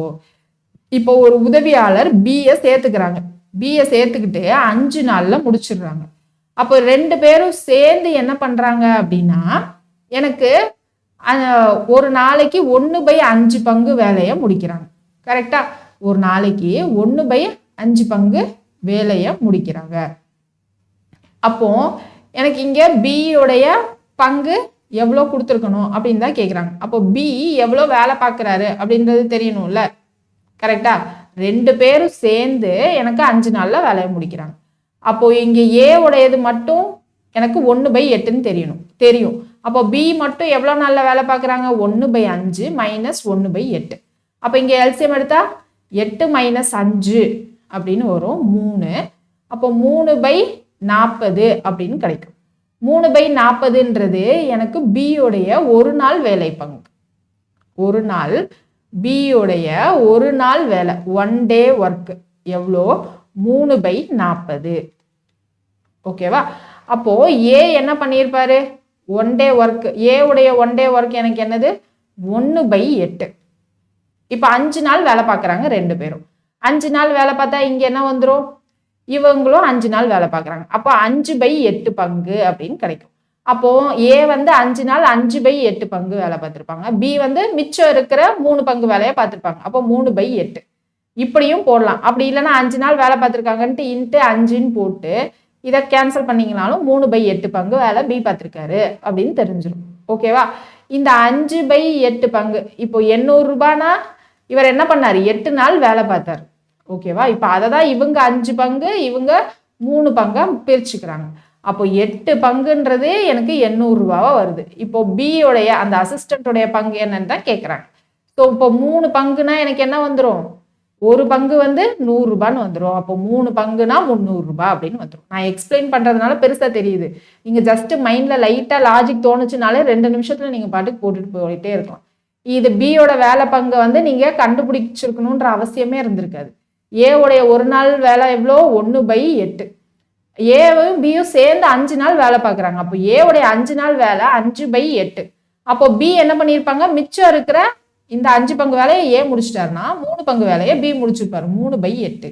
Speaker 1: இப்போ ஒரு உதவியாளர் பிஏ சேர்த்துக்கிறாங்க. பிஏ சேர்த்துக்கிட்டு 5 நாள்ல முடிச்சிடுறாங்க. அப்போ 2 பேரும் சேர்ந்து என்ன பண்றாங்க அப்படின்னா எனக்கு ஒரு நாளைக்கு 1/5 பங்கு வேலையை முடிக்கிறாங்க. கரெக்டா? ஒரு நாளைக்கு 1/5 பங்கு வேலையை முடிக்கிறாங்க. அப்போ எனக்கு இங்க பியோடைய பங்கு எவ்வளோ கொடுத்துருக்கணும் அப்படின்னு தான் கேட்குறாங்க. அப்போ பி எவ்வளோ வேலை பார்க்குறாரு அப்படின்றது தெரியணும்ல. கரெக்டா? 2 பேரும் சேர்ந்து எனக்கு 5 நாளில் வேலையை முடிக்கிறாங்க. அப்போது இங்கே ஏ உடையது மட்டும் எனக்கு 1/8ன்னு தெரியும். அப்போ பி மட்டும் எவ்வளோ நாளில் வேலை பார்க்குறாங்க? 1/5 மைனஸ் 1/8. அப்போ இங்கே எல்சிஎம் எடுத்தால் 8 மைனஸ் 5 அப்படின்னு வரும் 3. அப்போ 3/40 அப்படின்னு கிடைக்கும். 3/40ன்றது எனக்கு பியோடைய ஒரு நாள் வேலை பங்கு. ஒரு நாள் பியோடைய ஒரு நாள் வேலை, 1 day ஒர்க் எவ்வளோ? 3/40. ஓகேவா? அப்போ ஏ என்ன பண்ணியிருப்பாரு? 1 day ஒர்க், ஏ உடைய 1 day ஒர்க் எனக்கு என்னது? 1/8. இப்போ 5 நாள் வேலை பார்க்குறாங்க 2 பேரும். 5 நாள் வேலை பார்த்தா இங்கே என்ன வந்துடும்? இவங்களும் 5 நாள் வேலை பார்க்குறாங்க. அப்போ 5/8 பங்கு அப்படின்னு கிடைக்கும். அப்போ ஏ வந்து 5 நாள் 5/8 பங்கு வேலை பார்த்துருப்பாங்க. பி வந்து மிச்சம் இருக்கிற 3 பங்கு வேலையை பார்த்துருப்பாங்க. அப்போ 3/8 இப்படியும் போடலாம். அப்படி இல்லைன்னா 5 நாள் வேலை பார்த்துருக்காங்கன்ட்டு இன்ட்டு 5ன்னு போட்டு இதை கேன்சல் பண்ணிங்கனாலும் 3/8 பங்கு வேலை பி பார்த்துருக்காரு அப்படின்னு தெரிஞ்சிடும். ஓகேவா? இந்த 5/8 பங்கு இப்போ 800 ரூபானா இவர் என்ன பண்ணார்? 8 நாள் வேலை பார்த்தார். ஓகேவா? இப்போ அதை தான் இவங்க 5 பங்கு, இவங்க 3 பங்கா பிரிச்சுக்கிறாங்க. அப்போ 8 பங்குன்றது எனக்கு 800 ரூபாவா வருது. இப்போ பியோடைய அந்த அசிஸ்டன்டோடைய பங்கு என்னன்னு தான் கேட்குறாங்க. ஸோ இப்போ 3 பங்குனா எனக்கு என்ன வந்துடும்? ஒரு பங்கு வந்து 100 ரூபான்னு வந்துடும். அப்போ 3 பங்குனா 300 ரூபாய் அப்படின்னு வந்துடும். நான் எக்ஸ்பிளைன் பண்ணுறதுனால பெருசாக தெரியுது. நீங்கள் ஜஸ்ட் மைண்டில் லைட்டாக லாஜிக் தோணுச்சுனாலே 2 நிமிஷத்தில் நீங்கள் பாட்டுக்கு போட்டுட்டு போயிட்டே இருக்கலாம். இது பியோட வேலை பங்கை வந்து நீங்கள் கண்டுபிடிச்சிருக்கணுன்ற அவசியமே இருந்திருக்காது. ஏவுடைய ஒரு நாள் வேலை எவ்வளோ? 1/8. ஏவும் பியும் சேர்ந்து 5 நாள் வேலை பார்க்குறாங்க. அப்போ ஏவுடைய 5 நாள் வேலை 5/8. அப்போ பி என்ன பண்ணியிருப்பாங்க? மிச்சம் இருக்கிற இந்த 5 பங்கு வேலையை ஏ முடிச்சிட்டாருன்னா 3 பங்கு வேலையை பி முடிச்சிருப்பாரு. 3/8.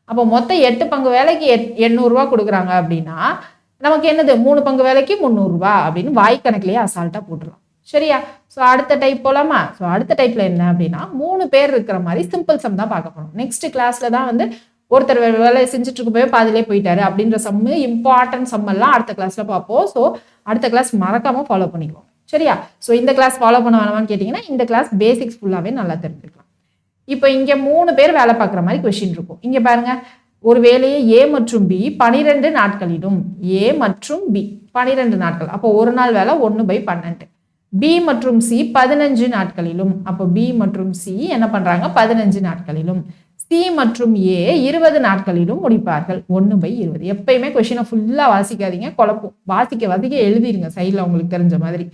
Speaker 1: அப்போ மொத்தம் 8 பங்கு வேலைக்கு 800 ரூபா கொடுக்குறாங்க அப்படின்னா நமக்கு என்னது? 3 பங்கு வேலைக்கு 300 ரூபா அப்படின்னு வாய்க்கணக்கிலேயே அசால்ட்டாக போட்டுடலாம். சரியா? ஸோ அடுத்த டைப் போகலாமா? ஸோ அடுத்த டைப்ல என்ன அப்படின்னா 3 பேர் இருக்கிற மாதிரி சிம்பிள் சம் தான் பார்க்க போகிறோம். நெக்ஸ்ட் கிளாஸ்ல தான் வந்து ஒருத்தர் வேலை செஞ்சுட்டு இருக்க போய் பாதிலே போயிட்டாரு அப்படின்ற சம்மு, இம்பார்ட்டன்ட் சம் எல்லாம் அடுத்த கிளாஸ்ல பார்ப்போம். ஸோ அடுத்த கிளாஸ் மறக்காம ஃபாலோ பண்ணிக்குவோம். சரியா? ஸோ இந்த கிளாஸ் ஃபாலோ பண்ண வேணாமான்னு கேட்டிங்கன்னா இந்த கிளாஸ் பேசிக்ஸ் ஃபுல்லாகவே நல்லா தெரிஞ்சுக்கலாம். இப்போ இங்கே 3 பேர் வேலை பார்க்குற மாதிரி கொஸ்டின் இருக்கும். இங்கே பாருங்க, ஒரு வேலையை ஏ மற்றும் பி 12 நாட்களிலும், ஏ மற்றும் பி 12 நாட்கள், அப்போ ஒரு நாள் வேலை 1/12. பி மற்றும் சி 15 நாட்களிலும், அப்போ பி மற்றும் சி என்ன பண்றாங்க? 15 நாட்களிலும். சி மற்றும் ஏ 20 நாட்களிலும் முடிப்பார்கள். 1/20. எப்பயுமே கொஸ்டினை ஃபுல்லா வாசிக்காதீங்க, குழப்பம். வாசிக்க எழுதிருங்க சைடில் உங்களுக்கு தெரிஞ்ச மாதிரி.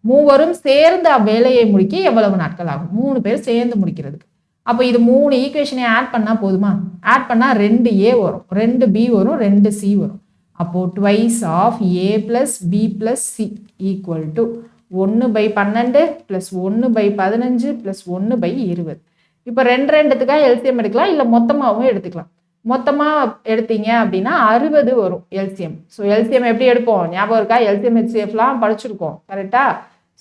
Speaker 1: மூவரும் சேர்ந்து அவ்வேலையை முடிக்க எவ்வளவு நாட்கள் ஆகும்? 3 பேர் சேர்ந்து முடிக்கிறதுக்கு. அப்போ இது 3 ஈக்குவேஷனை ஆட் பண்ணா போதுமா? ஆட் பண்ணா 2a வரும், 2b வரும், 2c வரும். அப்போ twice of a plus b plus c equal to 1/12 plus 1/15 plus 1/20. இப்போ 2த்துக்காக எல்சிஎம் எடுக்கலாம், இல்லை மொத்தமாகவும் எடுத்துக்கலாம். மொத்தமாக எடுத்தீங்க அப்படின்னா 60 வரும் எல்சிஎம். ஸோ எல்சிஎம் எப்படி எடுப்போம்? ஞாபகம் இருக்கா? எல்சிஎம் ஹெச்சிஎஃப்லாம் படிச்சிருக்கோம் கரெக்டா?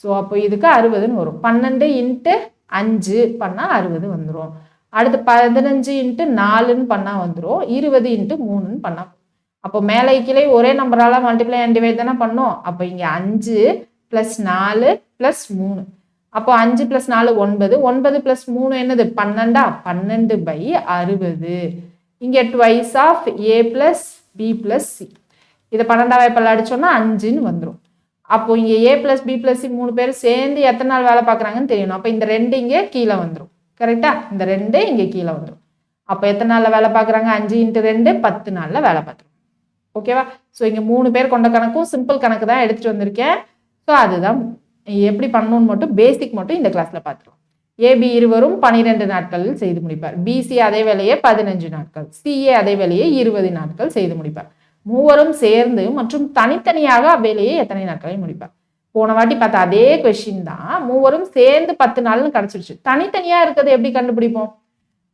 Speaker 1: ஸோ அப்போ இதுக்கு 60ன்னு வரும். 12 × 5 பண்ணால் 60 வந்துடும். அடுத்து 15 × 4ன்னு பண்ணால் வந்துடும். 20 × 3ன்னு பண்ணால். அப்போ மேலே கீழே ஒரே நம்பரால் மல்டிப்ளை அண்ட் டிவைட் தானே பண்ணோம். அப்போ இங்கே 5 + 4 + 3. அப்போ 5 + 4 9. 9 + 3 என்னது? 12. 12/60. இங்கே twice of a + b + c. இதை 12ஆம் வாய்ப்பால் அடிச்சோம்னா 5ன்னு வந்துடும். அப்போ இங்கே a + b + c 3 பேர் சேர்ந்து எத்தனை நாள் வேலை பார்க்குறாங்கன்னு தெரியணும். அப்போ இந்த 2 இங்கே கீழே வந்துடும். கரெக்டா? இந்த 2 இங்கே கீழே வந்துடும். அப்போ எத்தனை நாளில் வேலை பார்க்குறாங்க? 5 × 2 10 நாளில் வேலை பார்த்துருவோம். ஓகேவா? ஸோ இங்கே 3 பேர் கொண்ட கணக்கும் சிம்பிள் கணக்கு தான் எடுத்துகிட்டு வந்திருக்கேன். ஸோ அதுதான் எப்படி பண்ணணும்னு மட்டும் பேசிக் மட்டும் இந்த கிளாஸில் பார்த்துருவோம். ஏபி இருவரும் 12 நாட்களில் செய்து முடிப்பார். பிசி அதே வேலையை 15 நாட்கள், சிஏ அதே வேலையை 20 நாட்கள் செய்து முடிப்பார். மூவரும் சேர்ந்து மற்றும் தனித்தனியாக அவ்வேலையை எத்தனை நாட்களில் முடிப்பார்? போன வாட்டி பார்த்த அதே கொஸ்டின் தான். மூவரும் சேர்ந்து 10 நாள்னு கிடைச்சிருச்சு. தனித்தனியா இருக்கிறது எப்படி கண்டுபிடிப்போம்?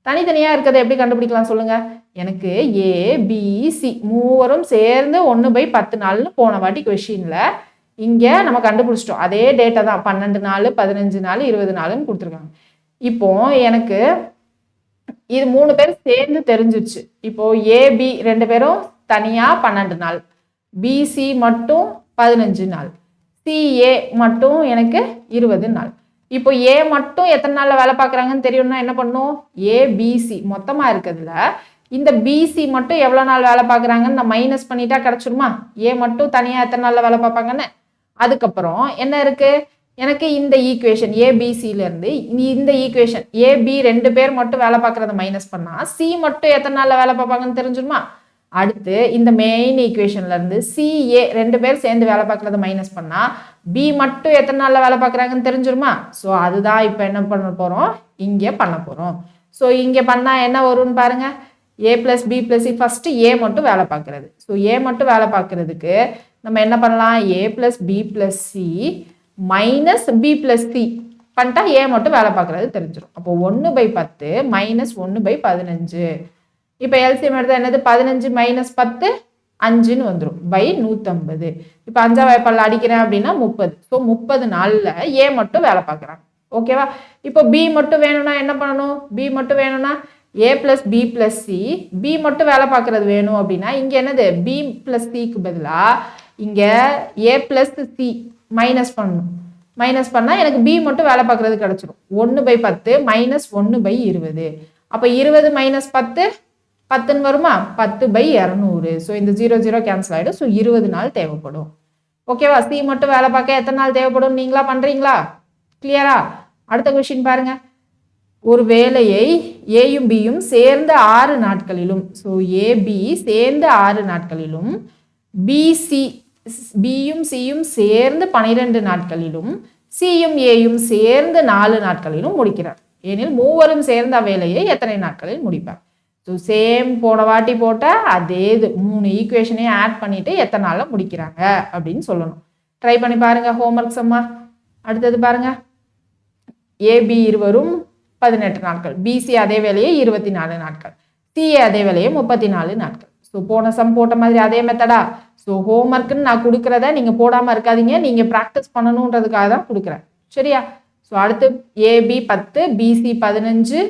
Speaker 1: தனித்தனியா இருக்கிறத எப்படி கண்டுபிடிக்கலாம் சொல்லுங்க? எனக்கு ஏ பி சி மூவரும் சேர்ந்து 1/10 நாள்னு போன வாட்டி கொஸ்டின்ல இங்கே நம்ம கண்டுபிடிச்சிட்டோம். அதே டேட்டா தான், 12 நாள் 15 நாள் 20 நாள்னு கொடுத்துருக்காங்க. இப்போ எனக்கு இது 3 பேர் சேர்ந்து தெரிஞ்சிருச்சு. இப்போ ஏபி 2 பேரும் தனியா 12 நாள், பிசி மட்டும் 15 நாள், சிஏ மட்டும் எனக்கு 20 நாள். இப்போ ஏ மட்டும் எத்தனை நாளில் வேலை பார்க்குறாங்கன்னு தெரியும்னா என்ன பண்ணும், ஏபிசி மொத்தமாக இருக்கிறதுல இந்த பிசி மட்டும் எவ்வளோ நாள் வேலை பார்க்குறாங்கன்னு நான் மைனஸ் பண்ணிட்டா கிடச்சிருமா, ஏ மட்டும் தனியாக எத்தனை நாளில் வேலை பார்ப்பாங்கன்னு. அதுக்கப்புறம் என்ன இருக்கு, எனக்கு இந்த ஈக்குவேஷன் ஏபிசிலேருந்து இந்த ஈக்குவேஷன் ஏபி 2 பேர் மட்டும் வேலை பார்க்குறத மைனஸ் பண்ணால் சி மட்டும் எத்தனை நாளில் வேலை பார்ப்பாங்கன்னு தெரிஞ்சிருமா. அடுத்து இந்த மெயின் ஈக்குவேஷன்லேருந்து சிஏ 2 பேர் சேர்ந்து வேலை பார்க்குறத மைனஸ் பண்ணால் பி மட்டும் எத்தனை நாளில் வேலை பார்க்குறாங்கன்னு தெரிஞ்சிருமா. ஸோ அதுதான் இப்போ என்ன பண்ண போகிறோம், இங்கே பண்ண போகிறோம். ஸோ இங்கே பண்ணால் என்ன வரும்னு பாருங்கள், A plus B plus C. First A மட்டும் வேலை பார்க்குறது. ஸோ ஏ மட்டும் வேலை பார்க்குறதுக்கு நம்ம என்ன பண்ணலாம், A plus B plus C minus B plus C பண்ணிட்டா ஏ மட்டும் வேலை பார்க்குறது தெரிஞ்சிடும். அப்போ 1/10 மைனஸ் 1/15. இப்போ எல்சிஎம் எடுத்தால் என்னது, 15 மைனஸ் 10 5ன்னு வந்துடும் பை 150. இப்போ 5ஆம் வாய்ப்பாடில் அடிக்கிறேன் அப்படின்னா 30. ஸோ 30 நாளில் ஏ மட்டும் வேலை பார்க்குறாங்க. ஓகேவா. இப்போ பி மட்டும் வேணும்னா என்ன பண்ணணும், பி மட்டும் வேணும்னா A plus B plus C. B மட்டும் வேலை பார்க்குறது வேணும் அப்படின்னா இங்கே என்னது, பி ப்ளஸ் சிக்கு பதிலாக இங்கே ஏ ப்ளஸ் சி மைனஸ் பண்ணணும். மைனஸ் பண்ணால் எனக்கு பி மட்டும் வேலை பார்க்குறது கிடச்சிடும். 1/10 மைனஸ் 1/20. அப்போ 20 மைனஸ் 10 10ன்னு வருமா, 10/200. ஸோ இந்த 0 0 கேன்சல் ஆகிடும். ஸோ 20 நாள் தேவைப்படும். ஓகேவா. சி மட்டும் வேலை பார்க்க எத்தனை நாள் தேவைப்படும், நீங்களா பண்ணுறீங்களா, கிளியரா. அடுத்த கொஸ்டின் பாருங்க, ஒரு வேலையை ஏயும் பியும் சேர்ந்த 6 நாட்களிலும், ஸோ ஏபி சேர்ந்து 6 நாட்களிலும், பிசி பியும் சியும் சேர்ந்து 12 நாட்களிலும், சியும் ஏயும் சேர்ந்து 4 நாட்களிலும் முடிக்கிறார் எனில் மூவரும் சேர்ந்த வேலையை எத்தனை நாட்களில் முடிப்பார். ஸோ சேம் போன வாட்டி போட்ட அதே இது 3 ஈக்குவேஷனையும் ஆட் பண்ணிட்டு எத்தனை நாளில் முடிக்கிறாங்க அப்படின்னு சொல்லணும். ட்ரை பண்ணி பாருங்க ஹோம்ஒர்க் சம்மா. அடுத்தது பாருங்க, ஏபி இருவரும் 18 நாட்கள், பிசி அதே வேலையை 24 நாட்கள், சிஏ அதே வேலையை 34 நாட்கள். ஸோ போன சம் போட்ட மாதிரி அதே மெத்தடா. ஸோ ஹோம்ஒர்க்குன்னு நான் கொடுக்குறத நீங்கள் போடாமல் இருக்காதீங்க, நீங்கள் ப்ராக்டிஸ் பண்ணணுன்றதுக்காக தான் கொடுக்குறேன், சரியா. ஸோ அடுத்து ஏபி 10, பிசி 15,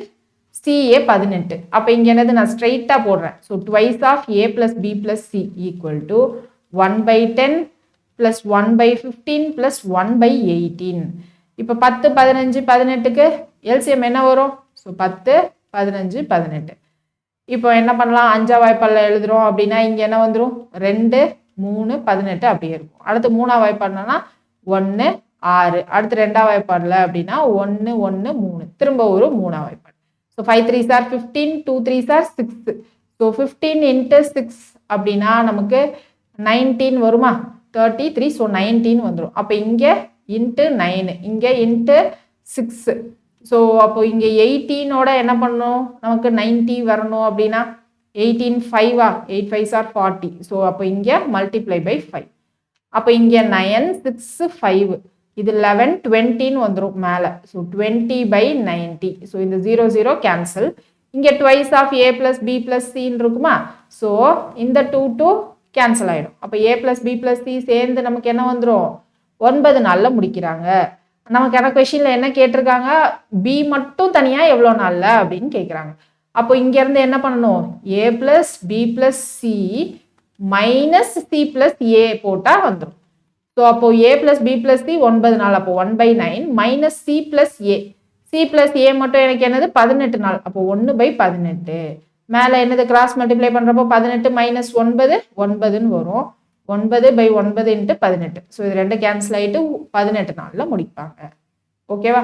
Speaker 1: சிஏ 18. அப்போ இங்கே என்னது, நான் ஸ்ட்ரைட்டாக போடுறேன். So twice of A plus B plus C equal to 1/10 plus 1/15 plus 1/18. இப்போ 10 15 18க்கு எல்சிஎம் என்ன வரும், ஸோ 10 15 18. இப்போ என்ன பண்ணலாம், 5ஆம் வாய்ப்பாடில் எழுதுகிறோம் அப்படின்னா இங்கே என்ன வந்துடும், 2 3 18 அப்படியே இருக்கும். அடுத்து 3ஆம் வாய்ப்பாடுனா 1 6. அடுத்து 2ஆம் வாய்ப்பாடில் அப்படின்னா 1 1 3, திரும்ப ஒரு 3ஆம் வாய்ப்பாடு. So 5 3s are 15, 2 3s are 6. So 15 into 6 அப்படின்னா நமக்கு 19 வருமா, 33. ஸோ 19 வந்துடும். அப்போ இங்கே இன்ட்டு 9, இங்கே இன்ட்டு 6. ஸோ அப்போ இங்கே 18ஓட என்ன பண்ணணும், நமக்கு 90 வரணும் அப்படின்னா 18 5 8 5s are 40. ஸோ அப்போ இங்கே மல்டிப்ளை பை 5. அப்போ இங்கே 9 6 5, இது 11 20ன்னு வந்துடும் மேலே. ஸோ 20/90. ஸோ இந்த 0 0 கேன்சல். இங்கே twice of A plus B plus சின்னு இருக்குமா. ஸோ இந்த 2 2 கேன்சல் ஆகிடும். அப்போ A plus B plus C சேர்ந்து நமக்கு என்ன வந்துடும், 9 நாளில் முடிக்கிறாங்க. நமக்கான கொஷினில் என்ன கேட்டிருக்காங்க, பி மட்டும் தனியாக எவ்வளோ நாளில் அப்படின்னு கேட்குறாங்க. அப்போ இங்கேருந்து என்ன பண்ணணும், A plus B plus C minus C plus A போட்டால் வந்துடும். ஸோ அப்போ A plus B plus C 9 நாள், அப்போ 1/9 minus C plus A. C plus A மட்டும் எனக்கு என்னது 18 நாள், அப்போ 1/18. மேலே என்னது கிராஸ் மல்டிப்ளை பண்ணுறப்போ 18 மைனஸ் 9 9ன்னு வரும். 9/9 into 18. ஸோ இது 2 கேன்சல் ஆகிட்டு 18 நாளில் முடிப்பாங்க. ஓகேவா.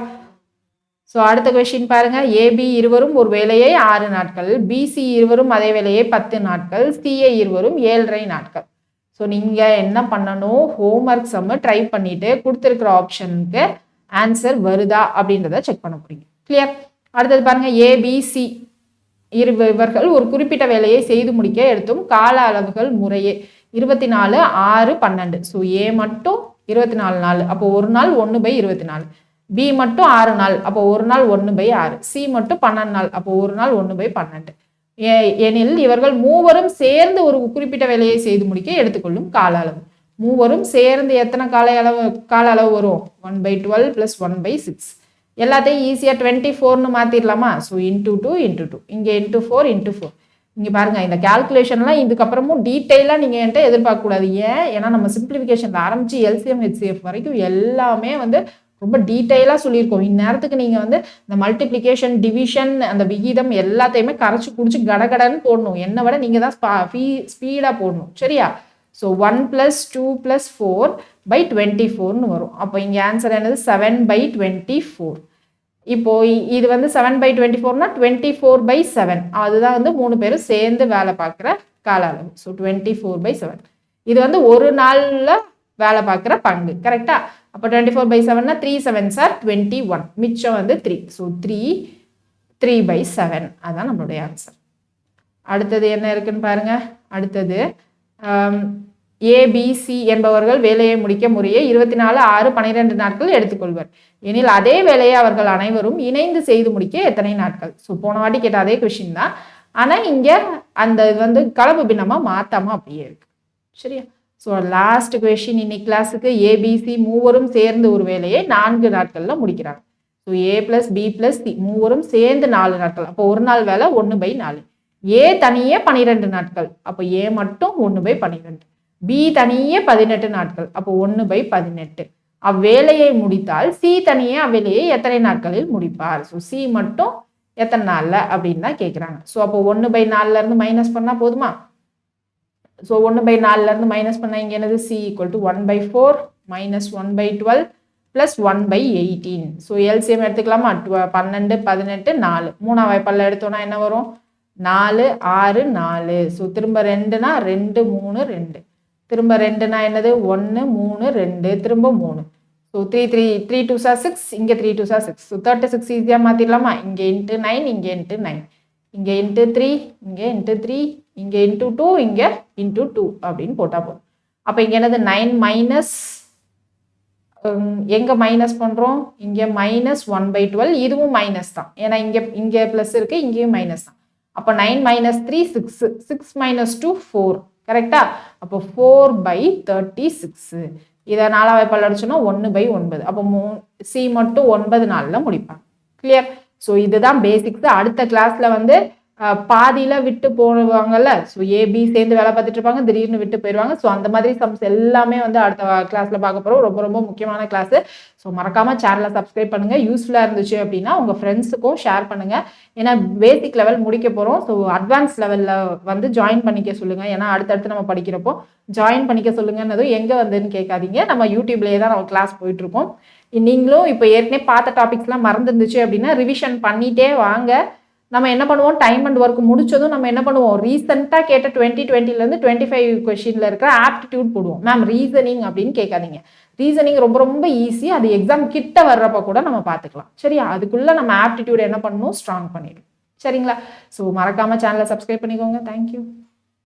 Speaker 1: ஸோ அடுத்த கொஸ்டின் பாருங்க, ஏபி இருவரும் ஒரு வேலையை 6 நாட்கள், பிசி இருவரும் அதே வேலையை 10 நாட்கள், சிஏ இருவரும் 7.5 நாட்கள். ஸோ நீங்கள் என்ன பண்ணணும், ஹோம்ஒர்க் சம்மு ட்ரை பண்ணிட்டு கொடுத்துருக்கிற ஆப்ஷனுக்கு ஆன்சர் வருதா அப்படின்றத செக் பண்ண போறீங்க. கிளியர். அடுத்தது பாருங்க, ஏபிசி இவர்கள் ஒரு குறிப்பிட்ட வேலையை செய்து முடிக்க எடுத்தும் கால அளவுகள் முறையே 24 6 12. ஸோ ஏ மட்டும் 24 நாள், அப்போ ஒரு நாள் 1/24. பி மட்டும் 6 நாள், அப்போ ஒரு நாள் 1/6. சி மட்டும் 12 நாள், அப்போ ஒரு நாள் 1/12. எனில் இவர்கள் மூவரும் சேர்ந்து ஒரு குறிப்பிட்ட வேலையை செய்து முடிக்க எடுத்துக்கொள்ளும் கால அளவு. மூவரும் சேர்ந்து எத்தனை கால அளவு வரும், 1/12 + 1/6. எல்லாத்தையும் ஈஸியாக 24ன்னு மாற்றிடலாமா. ஸோ இன்ட்டு 2 இன்ட்டு 2, இங்கே இன்ட்டு 4 இன்ட்டு 4. இங்கே பாருங்கள், இந்த கேல்குலேஷன்லாம் இதுக்கப்புறமும் டீட்டெயிலாக நீங்கள் என்கிட்ட எதிர்பார்க்கக்கூடாது. ஏன்னா நம்ம சிம்பிளிஃபிகேஷனில் ஆரம்பித்து எல்சிஎம் ஹெச்சிஎஃப் வரைக்கும் எல்லாமே வந்து ரொம்ப டீட்டெயிலாக சொல்லியிருக்கோம். இந்நேரத்துக்கு நீங்கள் வந்து இந்த மல்டிப்ளிகேஷன், டிவிஷன், அந்த விகிதம் எல்லாத்தையுமே கரைச்சி குடிச்சு கடகடன்னு போடணும். என்னை விட நீங்கள் தான் ஸ்பீடாக போடணும். சரியா? ஸோ 1 + 2 + 4/24 வரும். அப்போ இங்கே ஆன்சர் என்னது 7/24. இப்போ இது வந்து 7/24னா 24/7. அதுதான் வந்து 3 பேரும் சேர்ந்து வேலை பார்க்குற கால அளவு. ஸோ 24/7. இது வந்து ஒரு நாளில் வேலை பார்க்குற பங்கு. கரெக்டா? அப்போ 24/7னா 3 7s are 21. மிச்சம் வந்து 3. ஸோ 3/7. அதான் நம்மளுடைய ஆன்சர். அடுத்தது என்ன இருக்குன்னு பாருங்க. அடுத்தது ABC என்பவர்கள் வேலையை முடிக்க முறையே 24, 6, 12 நாட்கள் எடுத்துக்கொள்வர் எனில் அதே வேலையை அவர்கள் அனைவரும் இணைந்து செய்து முடிக்க எத்தனை நாட்கள்? ஸோ போன வாட்டி கேட்ட அதே கொஸ்டின் தான். ஆனால் இங்கே அந்த வந்து கலப்பு பின்னமாக மாற்றாமல் அப்படியே இருக்கு. சரியா? ஸோ லாஸ்ட் கொஸ்டின் இன்னைக்கு கிளாஸுக்கு ABC மூவரும் சேர்ந்து ஒரு வேலையை 4 நாட்களில் முடிக்கிறாங்க. ஸோ A + B + C மூவரும் சேர்ந்து 4 நாட்கள். அப்போ ஒரு நாள் வேலை 1/4. A தனியே 12 நாட்கள். அப்போ A மட்டும் 1/12. B தனியே 18 நாட்கள். அப்போ 1/18. அவ்வேலையை முடித்தால் C தனியே அவ்வேலையை எத்தனை நாட்களில் முடிப்பார்? ஸோ C மட்டும் எத்தனை நாளில் அப்படின்னு தான் கேட்குறாங்க. ஸோ அப்போ 1/4 மைனஸ் பண்ணால் போதுமா? ஸோ 1/4 மைனஸ் பண்ணால் இங்கே என்னது? C = 1/4 - 1/12 + 1/18. ஸோ எல்சிஎம் எடுத்துக்கலாமா? 12, 18, 4. 3ஆம் வாய்ப்பாடில் எடுத்தோன்னா என்ன வரும்? 4, 6, 4. ஸோ திரும்ப 2னா 2, 3, 2. திரும்ப 2னா என்னது? 1, 3, 2. திரும்ப 3. So 3 2s are 6. இங்கே 3 2s are 6. ஸோ 36 ஈஸியாக மாற்றிடலாமா? இங்கே × 9, இங்கே × 9. இங்கே × 3, இங்கே × 3, இங்கே × 2, இங்கே × 2 அப்படின்னு போட்டால் போதும். அப்போ இங்கே என்னது? 9 மைனஸ் எங்கே மைனஸ் பண்ணுறோம்? இங்கே -1/12. இதுவும் மைனஸ் தான். ஏன்னா இங்கே ப்ளஸ் இருக்குது, இங்கேயும் மைனஸ் தான். அப்போ 9 - 3 6. 6 - 2 4. கரெக்டா? அப்போ 4/36. இதை 4ஆம் வாய்ப்பாடில் அடிச்சோன்னா 1/9. அப்போ C மட்டும் 9 நாளில் முடிப்பாங்க. கிளியர்? ஸோ இதுதான் பேசிக்ஸ். அடுத்த கிளாஸில் வந்து பாதியில் விட்டு போவாங்கல்ல. ஸோ AB சேர்ந்து வேலை பார்த்துட்டு இருப்பாங்க, திடீர்னு விட்டு போயிடுவாங்க. ஸோ அந்த மாதிரி சம்ஸ் எல்லாமே வந்து அடுத்த கிளாஸில் பார்க்க போகிறோம். ரொம்ப ரொம்ப முக்கியமான கிளாஸு. ஸோ மறக்காமல் சேனலை சப்ஸ்கிரைப் பண்ணுங்கள். யூஸ்ஃபுல்லாக இருந்துச்சு அப்படின்னா உங்கள் ஃப்ரெண்ட்ஸுக்கும் ஷேர் பண்ணுங்கள். ஏன்னா பேசிக் லெவல் முடிக்க போகிறோம். ஸோ அட்வான்ஸ் லெவலில் வந்து ஜாயின் பண்ணிக்க சொல்லுங்கள். ஏன்னா அடுத்தடுத்து நம்ம படிக்கிறப்போ ஜாயின் பண்ணிக்க சொல்லுங்கன்னதும் எங்கே வந்துன்னு கேட்காதீங்க. நம்ம யூடியூப்லேயே தான் நம்ம கிளாஸ் போயிட்டுருக்கோம். நீங்களும் இப்போ ஏற்கனவே பார்த்த டாபிக்ஸ்லாம் மறந்துருந்துச்சு அப்படின்னா ரிவிஷன் பண்ணிகிட்டே வாங்க. நம்ம என்ன பண்ணுவோம்? டைம் அண்ட் ஒர்க் முடிச்சதும் நம்ம என்ன பண்ணுவோம்? ரீசெண்டாக கேட்ட 2020லேருந்து 25 கொஸ்டினில் இருக்கிற ஆப்டிடியூட் போடுவோம். மேம் ரீசனிங் அப்படின்னு கேட்காதீங்க. ரீசனிங் ரொம்ப ரொம்ப ஈஸி. அது எக்ஸாம் கிட்ட வர்றப்ப கூட நம்ம பார்த்துக்கலாம். சரியா? அதுக்குள்ளே நம்ம ஆப்டிடியூட் என்ன பண்ணணும்? ஸ்ட்ராங் பண்ணிடும். சரிங்களா? ஸோ மறக்காமல் சேனலை சப்ஸ்கிரைப் பண்ணிக்கோங்க. தேங்க்யூ.